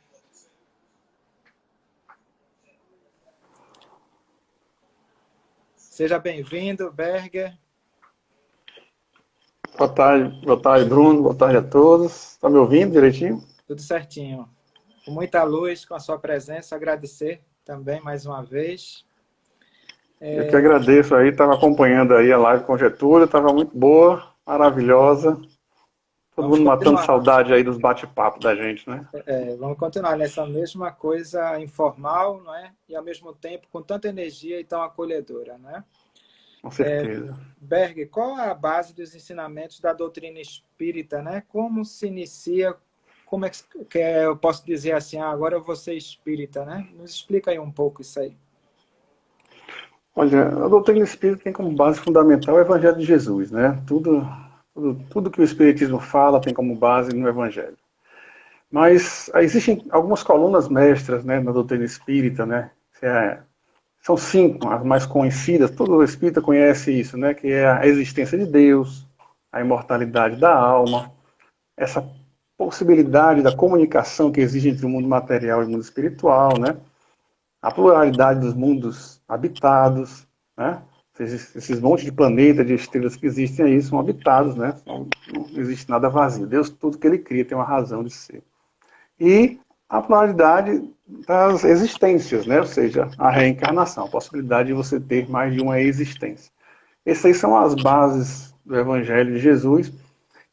Seja bem-vindo, Berger. Boa tarde, Bruno. Boa tarde a todos. Está me ouvindo direitinho? Tudo certinho. Com muita luz, com a sua presença, agradecer também mais uma vez. Eu que agradeço aí, estava acompanhando aí a live com o Getúlio, estava muito boa, maravilhosa. Todo mundo matando saudade aí dos bate-papos da gente, né? Vamos continuar nessa mesma coisa informal, não é? E ao mesmo tempo com tanta energia e tão acolhedora, né? Com certeza. Berger, qual é a base dos ensinamentos da doutrina espírita, né? Como se inicia, como é que eu posso dizer assim, agora eu vou ser espírita, né? Nos explica aí um pouco isso aí. Olha, a doutrina espírita tem como base fundamental o Evangelho de Jesus, né? Tudo que o Espiritismo fala tem como base no Evangelho. Mas existem algumas colunas mestras, né, na doutrina espírita, né? São 5 as mais conhecidas, todo espírita conhece isso, né? Que é a existência de Deus, a imortalidade da alma, essa possibilidade da comunicação que existe entre o mundo material e o mundo espiritual, né? A pluralidade dos mundos habitados, né? Esses montes de planetas, de estrelas que existem aí são habitados, né? Não existe nada vazio. Deus, tudo que ele cria tem uma razão de ser. E a pluralidade das existências, né? Ou seja, a reencarnação, a possibilidade de você ter mais de uma existência. Essas aí são as bases do Evangelho de Jesus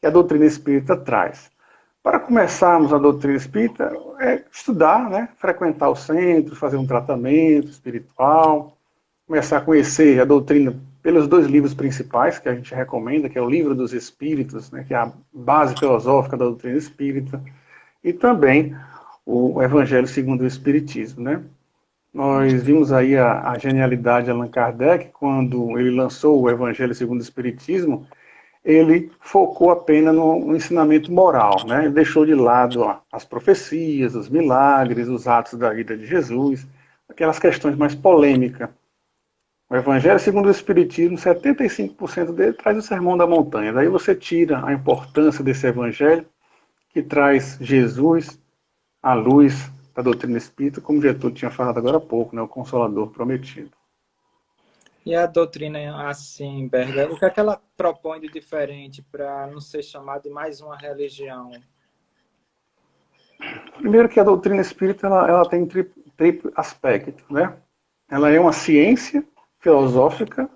que a doutrina espírita traz. Para começarmos a doutrina espírita, é estudar, né? Frequentar o centro, fazer um tratamento espiritual, começar a conhecer a doutrina pelos 2 livros principais que a gente recomenda, que é o Livro dos Espíritos, né? Que é a base filosófica da doutrina espírita, e também o Evangelho segundo o Espiritismo, né? Nós vimos aí a genialidade de Allan Kardec, quando ele lançou o Evangelho segundo o Espiritismo, ele focou apenas no ensinamento moral, né? Ele deixou de lado as profecias, os milagres, os atos da vida de Jesus, aquelas questões mais polêmicas. O Evangelho segundo o Espiritismo, 75% dele traz o Sermão da Montanha. Daí você tira a importância desse Evangelho, que traz Jesus, a luz da doutrina espírita, como o Getúlio tinha falado agora há pouco, né? O Consolador prometido. E a doutrina, assim, Berger, o que é que ela propõe de diferente para não ser chamada de mais uma religião? Primeiro que a doutrina espírita ela tem triplo aspecto, né? Ela é uma ciência filosófica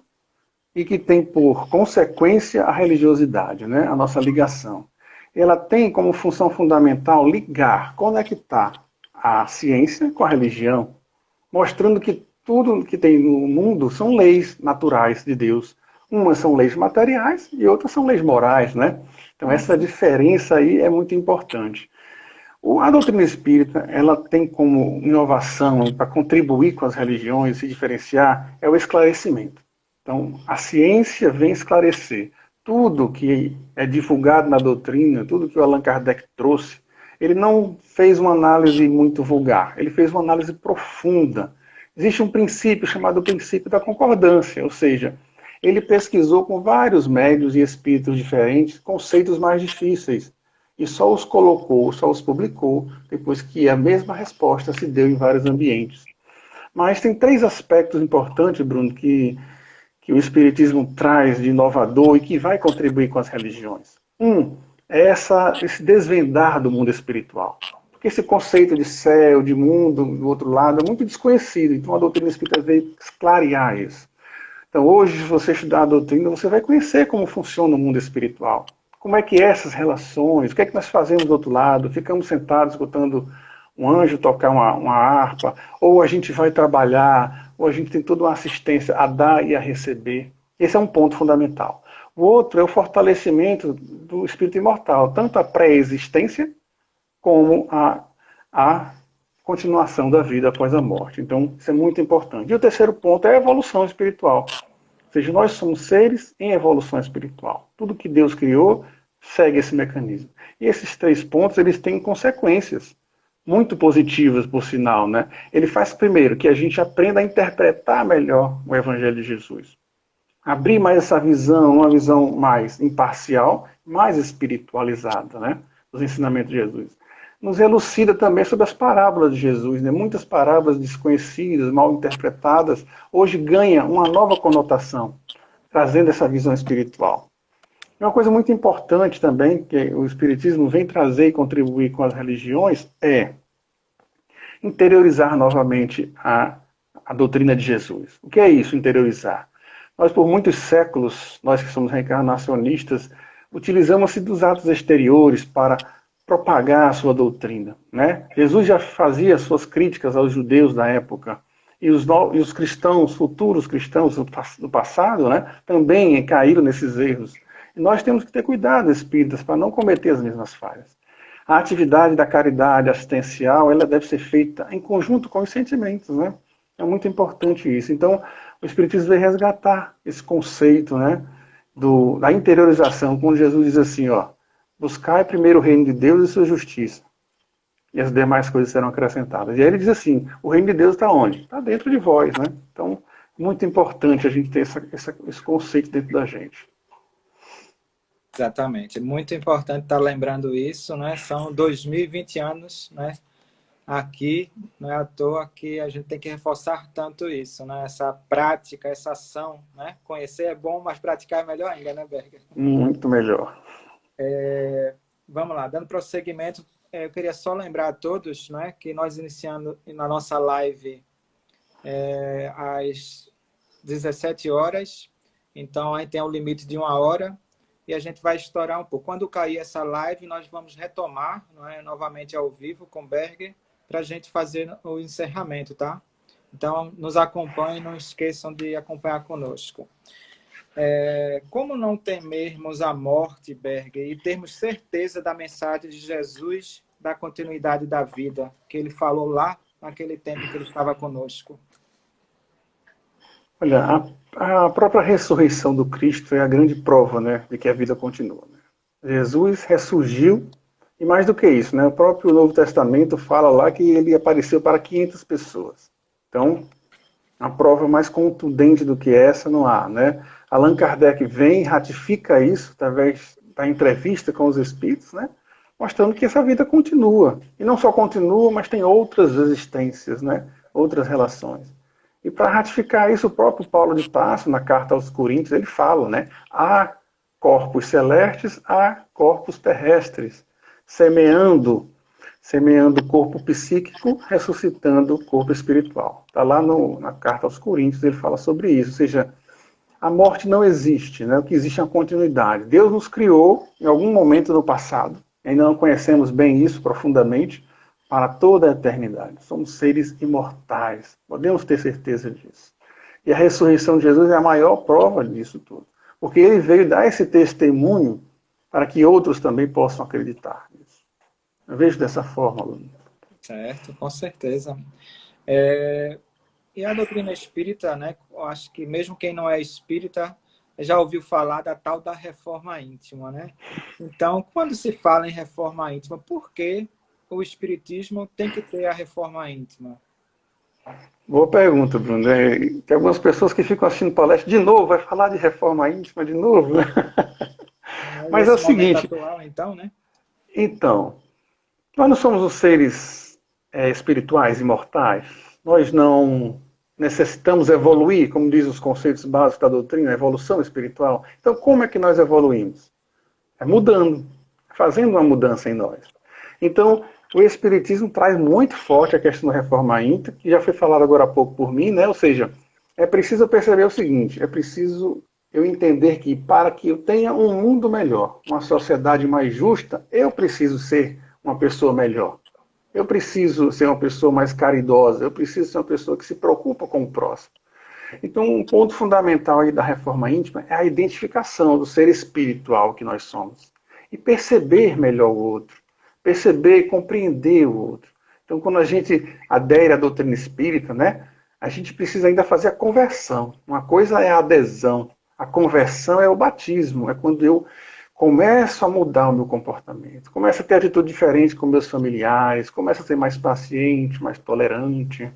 e que tem por consequência a religiosidade, né? A nossa ligação. Ela tem como função fundamental ligar, conectar a ciência com a religião, mostrando que tudo que tem no mundo são leis naturais de Deus. Umas são leis materiais e outras são leis morais, né? Então essa diferença aí é muito importante. A doutrina espírita, ela tem como inovação para contribuir com as religiões, se diferenciar, é o esclarecimento. Então, a ciência vem esclarecer tudo que é divulgado na doutrina, tudo que o Allan Kardec trouxe. Ele não fez uma análise muito vulgar, ele fez uma análise profunda. Existe um princípio chamado princípio da concordância, ou seja, ele pesquisou com vários médiuns e espíritos diferentes conceitos mais difíceis e só os colocou, só os publicou depois que a mesma resposta se deu em vários ambientes. Mas tem 3 aspectos importantes, Bruno, que o Espiritismo traz de inovador e que vai contribuir com as religiões. É esse desvendar do mundo espiritual. Porque esse conceito de céu, de mundo, do outro lado, é muito desconhecido. Então a doutrina espírita veio clarear isso. Então hoje, se você estudar a doutrina, você vai conhecer como funciona o mundo espiritual. Como é que é essas relações, o que é que nós fazemos do outro lado, ficamos sentados escutando um anjo tocar uma harpa, ou a gente vai trabalhar, ou a gente tem toda uma assistência a dar e a receber. Esse é um ponto fundamental. O outro é o fortalecimento do espírito imortal, tanto a pré-existência como a continuação da vida após a morte. Então, isso é muito importante. E o terceiro ponto é a evolução espiritual. Ou seja, nós somos seres em evolução espiritual. Tudo que Deus criou segue esse mecanismo. E esses 3 pontos, eles têm consequências muito positivas, por sinal, né? Ele faz, primeiro, que a gente aprenda a interpretar melhor o Evangelho de Jesus. Abrir mais essa visão, uma visão mais imparcial, mais espiritualizada, né? Dos ensinamentos de Jesus. Nos elucida também sobre as parábolas de Jesus, né? Muitas parábolas desconhecidas, mal interpretadas, hoje ganham uma nova conotação, trazendo essa visão espiritual. E uma coisa muito importante também, que o Espiritismo vem trazer e contribuir com as religiões, é interiorizar novamente a doutrina de Jesus. O que é isso, interiorizar? Nós, por muitos séculos, nós que somos reencarnacionistas, utilizamos-se dos atos exteriores para propagar a sua doutrina, né? Jesus já fazia suas críticas aos judeus da época, e os cristãos, futuros cristãos do passado, né, também caíram nesses erros. E nós temos que ter cuidado, espíritas, para não cometer as mesmas falhas. A atividade da caridade assistencial, ela deve ser feita em conjunto com os sentimentos, né? É muito importante isso. Então, O Espiritismo veio resgatar esse conceito, né, da interiorização, quando Jesus diz assim, ó, buscai primeiro o reino de Deus e sua justiça, e as demais coisas serão acrescentadas. E aí ele diz assim, o reino de Deus está onde? Está dentro de vós, né? Então, muito importante a gente ter esse conceito dentro da gente. Exatamente. É muito importante estar lembrando isso, né? São 2020 anos, né? Aqui, não é à toa que a gente tem que reforçar tanto isso, né? Essa prática, essa ação, né? Conhecer é bom, mas praticar é melhor ainda, né, Berger? Muito melhor. Vamos lá, dando prosseguimento, eu queria só lembrar a todos, né, que nós iniciando na nossa live às 17 horas, então aí tem um limite de 1 hora, e a gente vai estourar um pouco. Quando cair essa live, nós vamos retomar, não é, novamente ao vivo com o Berger, para a gente fazer o encerramento, tá? Então, nos acompanhem, não esqueçam de acompanhar conosco. Como não temermos a morte, Berger, e termos certeza da mensagem de Jesus, da continuidade da vida, que ele falou lá naquele tempo que ele estava conosco? Olha, a própria ressurreição do Cristo é a grande prova, né, de que a vida continua. Né? Jesus ressurgiu, e mais do que isso, né, o próprio Novo Testamento fala lá que ele apareceu para 500 pessoas. Então, a prova mais contundente do que essa não há. Né? Allan Kardec vem e ratifica isso através da entrevista com os espíritos, né, mostrando que essa vida continua. E não só continua, mas tem outras existências, né, outras relações. E para ratificar isso, o próprio Paulo de Tarso, na carta aos Coríntios, ele fala, né? Há corpos celestes, há corpos terrestres, semeando corpo psíquico, ressuscitando o corpo espiritual. Está lá na carta aos Coríntios, ele fala sobre isso. Ou seja, a morte não existe, né? O que existe é a continuidade. Deus nos criou em algum momento no passado, ainda não conhecemos bem isso profundamente, para toda a eternidade. Somos seres imortais. Podemos ter certeza disso. E a ressurreição de Jesus é a maior prova disso tudo. Porque ele veio dar esse testemunho para que outros também possam acreditar nisso. Eu vejo dessa forma, Bruno. Certo, com certeza. E a doutrina espírita, né? Eu acho que mesmo quem não é espírita já ouviu falar da tal da reforma íntima, né? Então, quando se fala em reforma íntima, por que o espiritismo tem que ter a reforma íntima? Boa pergunta, Bruno. Tem algumas pessoas que ficam assistindo palestra de novo, vai falar de reforma íntima de novo, né? Mas é o seguinte... atual, então, né? Então, nós não somos os seres espirituais, imortais. Nós não necessitamos evoluir, como diz os conceitos básicos da doutrina, a evolução espiritual. Então, como é que nós evoluímos? É mudando, fazendo uma mudança em nós. Então, o Espiritismo traz muito forte a questão da reforma íntima, que já foi falado agora há pouco por mim, né? Ou seja, é preciso perceber o seguinte, é preciso eu entender que para que eu tenha um mundo melhor, uma sociedade mais justa, eu preciso ser uma pessoa melhor. Eu preciso ser uma pessoa mais caridosa, eu preciso ser uma pessoa que se preocupa com o próximo. Então, um ponto fundamental aí da reforma íntima é a identificação do ser espiritual que nós somos. E perceber melhor o outro. Perceber e compreender o outro. Então, quando a gente adere à doutrina espírita, né, a gente precisa ainda fazer a conversão. Uma coisa é a adesão, a conversão é o batismo, é quando eu começo a mudar o meu comportamento, começo a ter atitude diferente com meus familiares, começo a ser mais paciente, mais tolerante,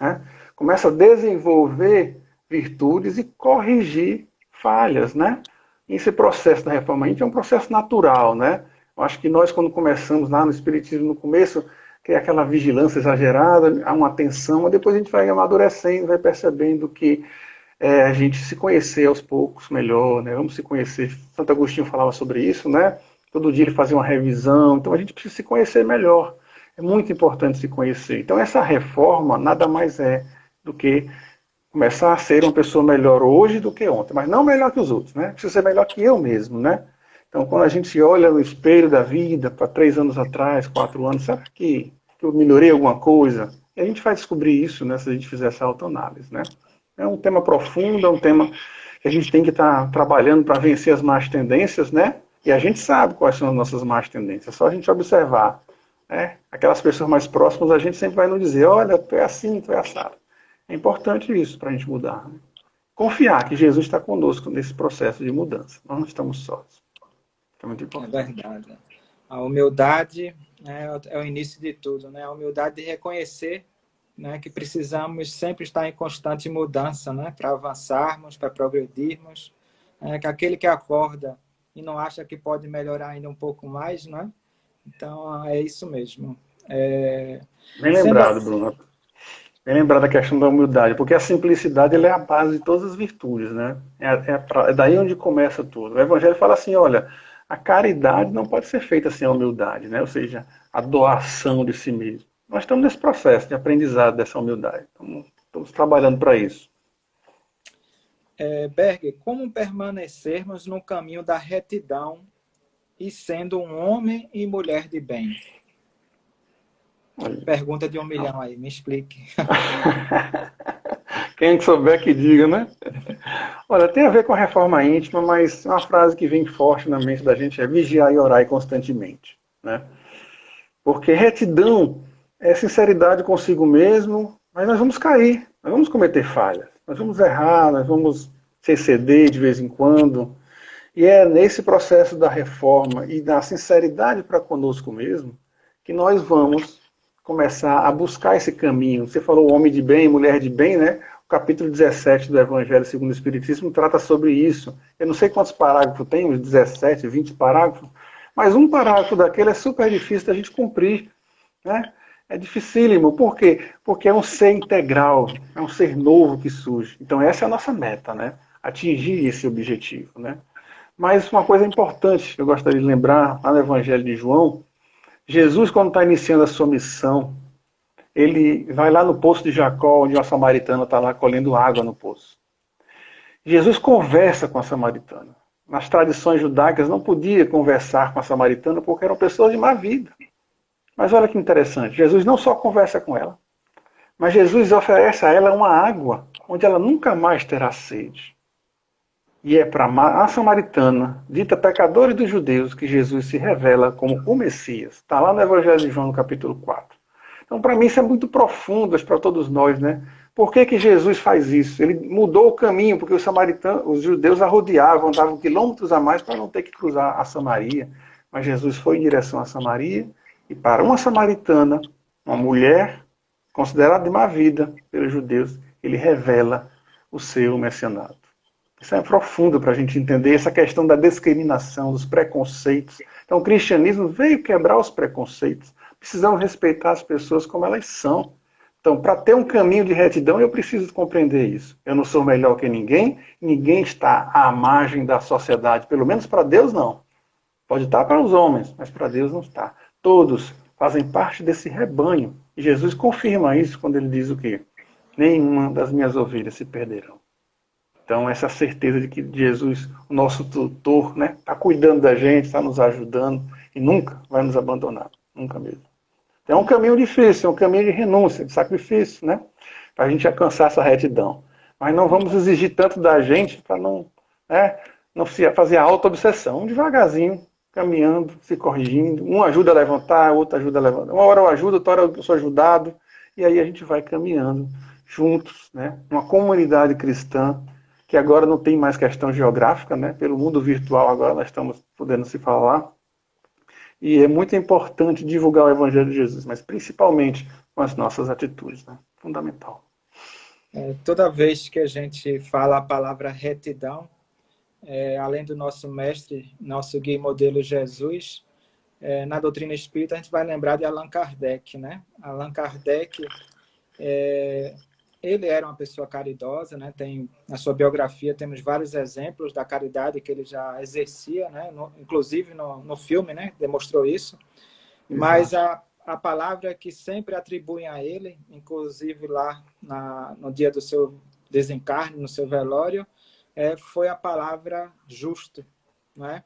né, começo a desenvolver virtudes e corrigir falhas, né? Esse processo da reforma íntima é um processo natural, né? Eu acho que nós, quando começamos lá no Espiritismo, no começo, que é aquela vigilância exagerada, há uma atenção, mas depois a gente vai amadurecendo, vai percebendo que a gente se conhecer aos poucos melhor, né? Vamos se conhecer. Santo Agostinho falava sobre isso, né? Todo dia ele fazia uma revisão, então a gente precisa se conhecer melhor. É muito importante se conhecer. Então essa reforma nada mais é do que começar a ser uma pessoa melhor hoje do que ontem, mas não melhor que os outros, né? Precisa ser melhor que eu mesmo, né? Então, quando a gente olha no espelho da vida, para 3 anos atrás, 4 anos, será que eu melhorei alguma coisa? E a gente vai descobrir isso, né, se a gente fizer essa autoanálise, né? É um tema profundo, é um tema que a gente tem que estar trabalhando para vencer as más tendências, né? E a gente sabe quais são as nossas más tendências, é só a gente observar, né? Aquelas pessoas mais próximas, a gente sempre vai nos dizer, olha, tu é assim, tu é assado. É importante isso para a gente mudar, né? confiar que Jesus está conosco nesse processo de mudança. Nós não estamos sós. É muito É importante. verdade. A humildade, né, é o início de tudo, né? A humildade de reconhecer, né, que precisamos sempre estar em constante mudança, né, para avançarmos, para progredirmos. Que aquele que acorda e não acha que pode melhorar ainda um pouco mais, né? Então, é isso mesmo. Bem Sendo lembrado, assim, Bruno. Bem lembrado da questão da humildade, porque a simplicidade ela é a base de todas as virtudes, né? É daí onde começa tudo. O Evangelho fala assim, olha, a caridade não pode ser feita sem a humildade, né? Ou seja, a doação de si mesmo. Nós estamos nesse processo de aprendizado dessa humildade. Estamos trabalhando para isso. Berger, como permanecermos no caminho da retidão e sendo um homem e mulher de bem? Olha. Pergunta de 1 milhão aí, me explique. Quem souber que diga, né? Olha, tem a ver com a reforma íntima, mas uma frase que vem forte na mente da gente é vigiar e orar constantemente, né? Porque retidão é sinceridade consigo mesmo, mas nós vamos cair, nós vamos cometer falhas, nós vamos errar, nós vamos se exceder de vez em quando. E é nesse processo da reforma e da sinceridade para conosco mesmo que nós vamos começar a buscar esse caminho. Você falou homem de bem, mulher de bem, né? O capítulo 17 do Evangelho segundo o Espiritismo trata sobre isso. Eu não sei quantos parágrafos tem, uns 17, 20 parágrafos, mas um parágrafo daquele é super difícil da gente cumprir, né? É dificílimo. Por quê? Porque é um ser integral, é um ser novo que surge. Então essa é a nossa meta, né? Atingir esse objetivo, né? Mas uma coisa importante que eu gostaria de lembrar, lá no Evangelho de João, Jesus, quando está iniciando a sua missão, ele vai lá no poço de Jacó, onde uma samaritana está lá colhendo água no poço. Jesus conversa com a samaritana. Nas tradições judaicas não podia conversar com a samaritana porque eram pessoas de má vida. Mas olha que interessante, Jesus não só conversa com ela, mas Jesus oferece a ela uma água onde ela nunca mais terá sede. E é para a samaritana, dita pecadora dos judeus, que Jesus se revela como o Messias. Está lá no Evangelho de João, no capítulo 4. Então, para mim, isso é muito profundo para todos nós, né? Por que Jesus faz isso? Ele mudou o caminho, porque os judeus a rodeavam, davam quilômetros a mais para não ter que cruzar a Samaria. Mas Jesus foi em direção a Samaria, e para uma samaritana, uma mulher considerada de má vida pelos judeus, ele revela o seu messianato. Isso é profundo para a gente entender essa questão da discriminação, dos preconceitos. Então o cristianismo veio quebrar os preconceitos. Precisamos respeitar as pessoas como elas são. Então, para ter um caminho de retidão, eu preciso compreender isso. Eu não sou melhor que ninguém, ninguém está à margem da sociedade, pelo menos para Deus não. Pode estar para os homens, mas para Deus não está. Todos fazem parte desse rebanho. E Jesus confirma isso quando ele diz o quê? Nenhuma das minhas ovelhas se perderão. Então, essa certeza de que Jesus, o nosso tutor, né, está cuidando da gente, está nos ajudando e nunca vai nos abandonar. Nunca mesmo. Então, é um caminho difícil, é um caminho de renúncia, de sacrifício, né, para a gente alcançar essa retidão. Mas não vamos exigir tanto da gente para não fazer a auto-obsessão. Vamos devagarzinho, caminhando, se corrigindo. Um ajuda a levantar, o outro ajuda a levantar. Uma hora eu ajudo, outra hora eu sou ajudado. E aí a gente vai caminhando juntos, né, uma comunidade cristã, que agora não tem mais questão geográfica, né? Pelo mundo virtual agora nós estamos podendo se falar. E é muito importante divulgar o Evangelho de Jesus, mas principalmente com as nossas atitudes, né? Fundamental. Toda vez que a gente fala a palavra retidão, além do nosso mestre, nosso guia e modelo Jesus, na doutrina espírita a gente vai lembrar de Allan Kardec, né? Allan Kardec ele era uma pessoa caridosa, né? Na sua biografia temos vários exemplos da caridade que ele já exercia, né? Inclusive no filme, né? Demonstrou isso. Exato. Mas a palavra que sempre atribuem a ele, inclusive lá no dia do seu desencarne, no seu velório, foi a palavra justo, né?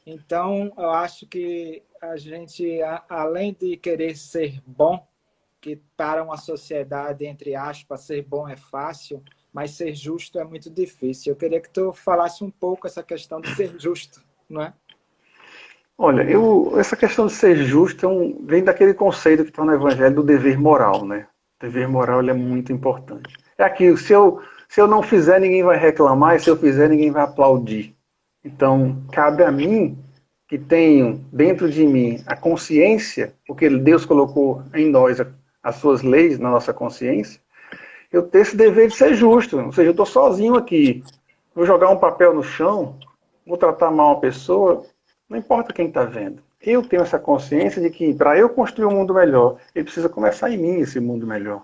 Então, eu acho que a gente, além de querer ser bom, que para uma sociedade, entre aspas, ser bom é fácil, mas ser justo é muito difícil. Eu queria que tu falasse um pouco essa questão de ser justo, não é? Olha, essa questão de ser justo vem daquele conceito que está no Evangelho do dever moral, né? O dever moral ele é muito importante. É aquilo, se Se eu não fizer, ninguém vai reclamar, e se eu fizer, ninguém vai aplaudir. Então, cabe a mim, que tenho dentro de mim a consciência, porque Deus colocou em nós as suas leis na nossa consciência, eu ter esse dever de ser justo. Ou seja, eu estou sozinho aqui, vou jogar um papel no chão, vou tratar mal uma pessoa, não importa quem está vendo. Eu tenho essa consciência de que, para eu construir um mundo melhor, ele precisa começar em mim esse mundo melhor.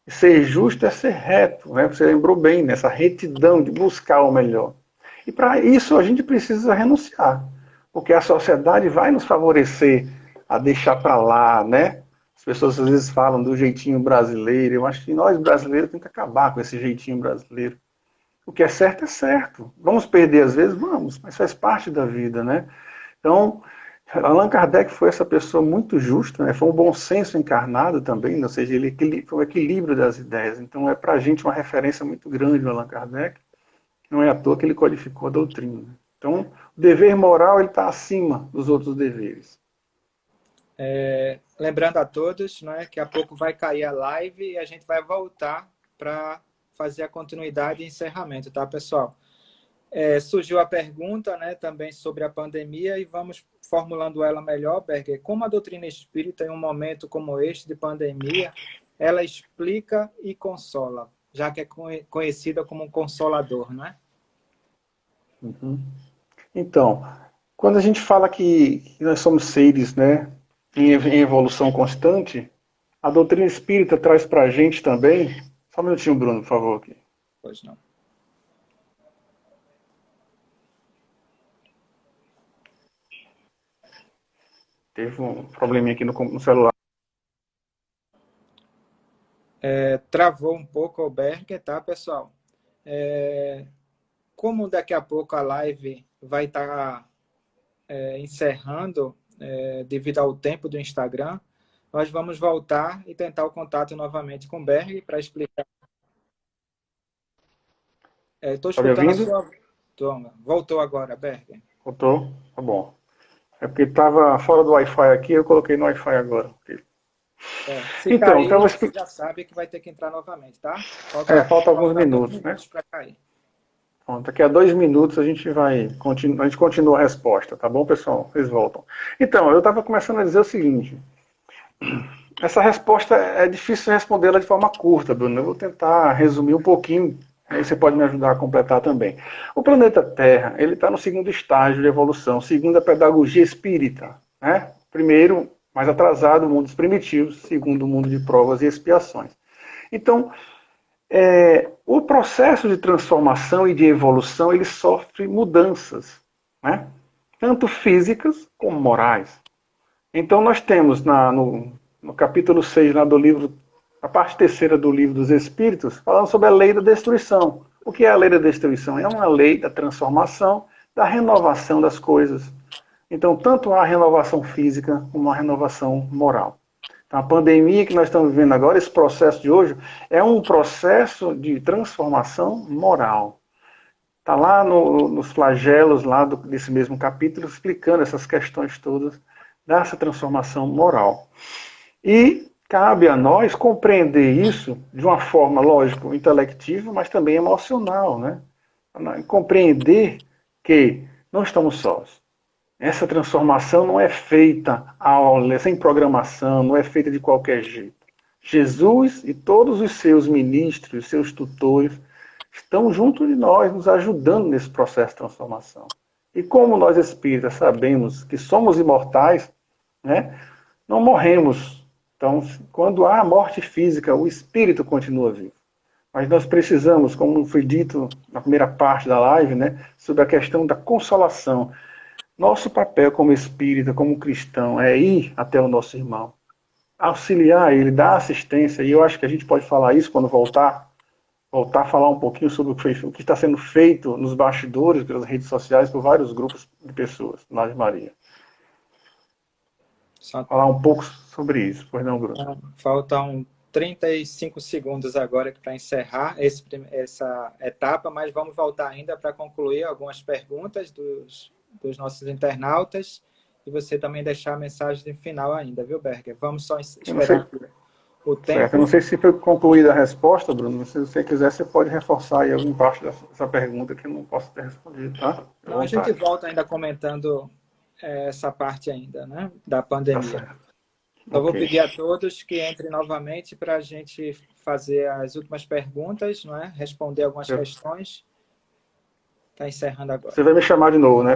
E ser justo é ser reto, né? Você lembrou bem, nessa retidão de buscar o melhor. E para isso a gente precisa renunciar, porque a sociedade vai nos favorecer a deixar para lá, né? As pessoas às vezes falam do jeitinho brasileiro. Eu acho que nós brasileiros temos que acabar com esse jeitinho brasileiro. O que é certo. Vamos perder às vezes? Vamos, mas faz parte da vida, né? Então, Allan Kardec foi essa pessoa muito justa, né? Foi um bom senso encarnado também, ou seja, ele foi o equilíbrio das ideias. Então, é para a gente uma referência muito grande o Allan Kardec. Não é à toa que ele codificou a doutrina. Então, o dever moral está acima dos outros deveres. Lembrando a todos, né, que a pouco vai cair a live e a gente vai voltar para fazer a continuidade e encerramento, tá, pessoal? Surgiu a pergunta, né, também sobre a pandemia e vamos formulando ela melhor, Berger. Como a doutrina espírita, em um momento como este de pandemia, ela explica e consola, já que é conhecida como um consolador, né? Uhum. Então, quando a gente fala que nós somos seres, né, em evolução constante, a doutrina espírita traz para a gente também... Só um minutinho, Bruno, por favor. Aqui. Pois não. Teve um probleminha aqui no celular. Travou um pouco o Berger, tá, pessoal? Como daqui a pouco a live vai estar encerrando, devido ao tempo do Instagram, nós vamos voltar e tentar o contato novamente com o Berger para explicar. Estou Tá me escutando a ouvindo? sua... Toma, voltou agora, Berger. Voltou? Tá bom. É porque estava fora do Wi-Fi aqui, eu coloquei no Wi-Fi agora. Se Então, cair, então você já sabe que vai ter que entrar novamente, tá? falta alguns Falta minutos, 2 né? minutos para cair. Bom, daqui a 2 minutos a gente continua a resposta, tá bom, pessoal? Vocês voltam. Então, eu estava começando a dizer o seguinte. Essa resposta é difícil respondê-la de forma curta, Bruno. Eu vou tentar resumir um pouquinho, aí você pode me ajudar a completar também. O planeta Terra, ele está no segundo estágio de evolução, segundo a pedagogia espírita, né? Primeiro, mais atrasado, o mundo dos primitivos, segundo, o mundo de provas e expiações. Então, o processo de transformação e de evolução, ele sofre mudanças, né? Tanto físicas como morais. Então, nós temos no capítulo 6 lá do livro, a parte terceira do livro dos Espíritos, falando sobre a lei da destruição. O que é a lei da destruição? É uma lei da transformação, da renovação das coisas. Então, tanto há a renovação física como a renovação moral. Então, a pandemia que nós estamos vivendo agora, esse processo de hoje, é um processo de transformação moral. Está lá nos flagelos lá desse mesmo capítulo, explicando essas questões todas dessa transformação moral. E cabe a nós compreender isso de uma forma, lógico, intelectiva, mas também emocional, né? Compreender que não estamos sós. Essa transformação não é feita sem programação, não é feita de qualquer jeito. Jesus e todos os seus ministros, seus tutores, estão junto de nós, nos ajudando nesse processo de transformação. E como nós espíritas sabemos que somos imortais, né, não morremos. Então, quando há morte física, o espírito continua vivo. Mas nós precisamos, como foi dito na primeira parte da live, né, sobre a questão da consolação. Nosso papel como espírita, como cristão, é ir até o nosso irmão, auxiliar ele, dar assistência, e eu acho que a gente pode falar isso quando voltar a falar um pouquinho sobre o que está sendo feito nos bastidores, pelas redes sociais, por vários grupos de pessoas, na Ave Maria. Falar um pouco sobre isso, pois não, Bruno? Faltam 35 segundos agora para encerrar essa etapa, mas vamos voltar ainda para concluir algumas perguntas dos nossos internautas e você também deixar a mensagem de final ainda, viu, Berger? Vamos só esperar o Certo. Eu tempo. não sei se foi concluída a resposta, Bruno. Se você quiser, você pode reforçar aí alguma parte dessa pergunta que eu não posso ter respondido, tá? Não, a gente volta ainda comentando essa parte ainda, né, da Tá pandemia. certo. Eu vou Ok. pedir a todos que entrem novamente para a gente fazer as últimas perguntas, não é? Responder algumas questões. Está encerrando agora. Você vai me chamar de novo, né?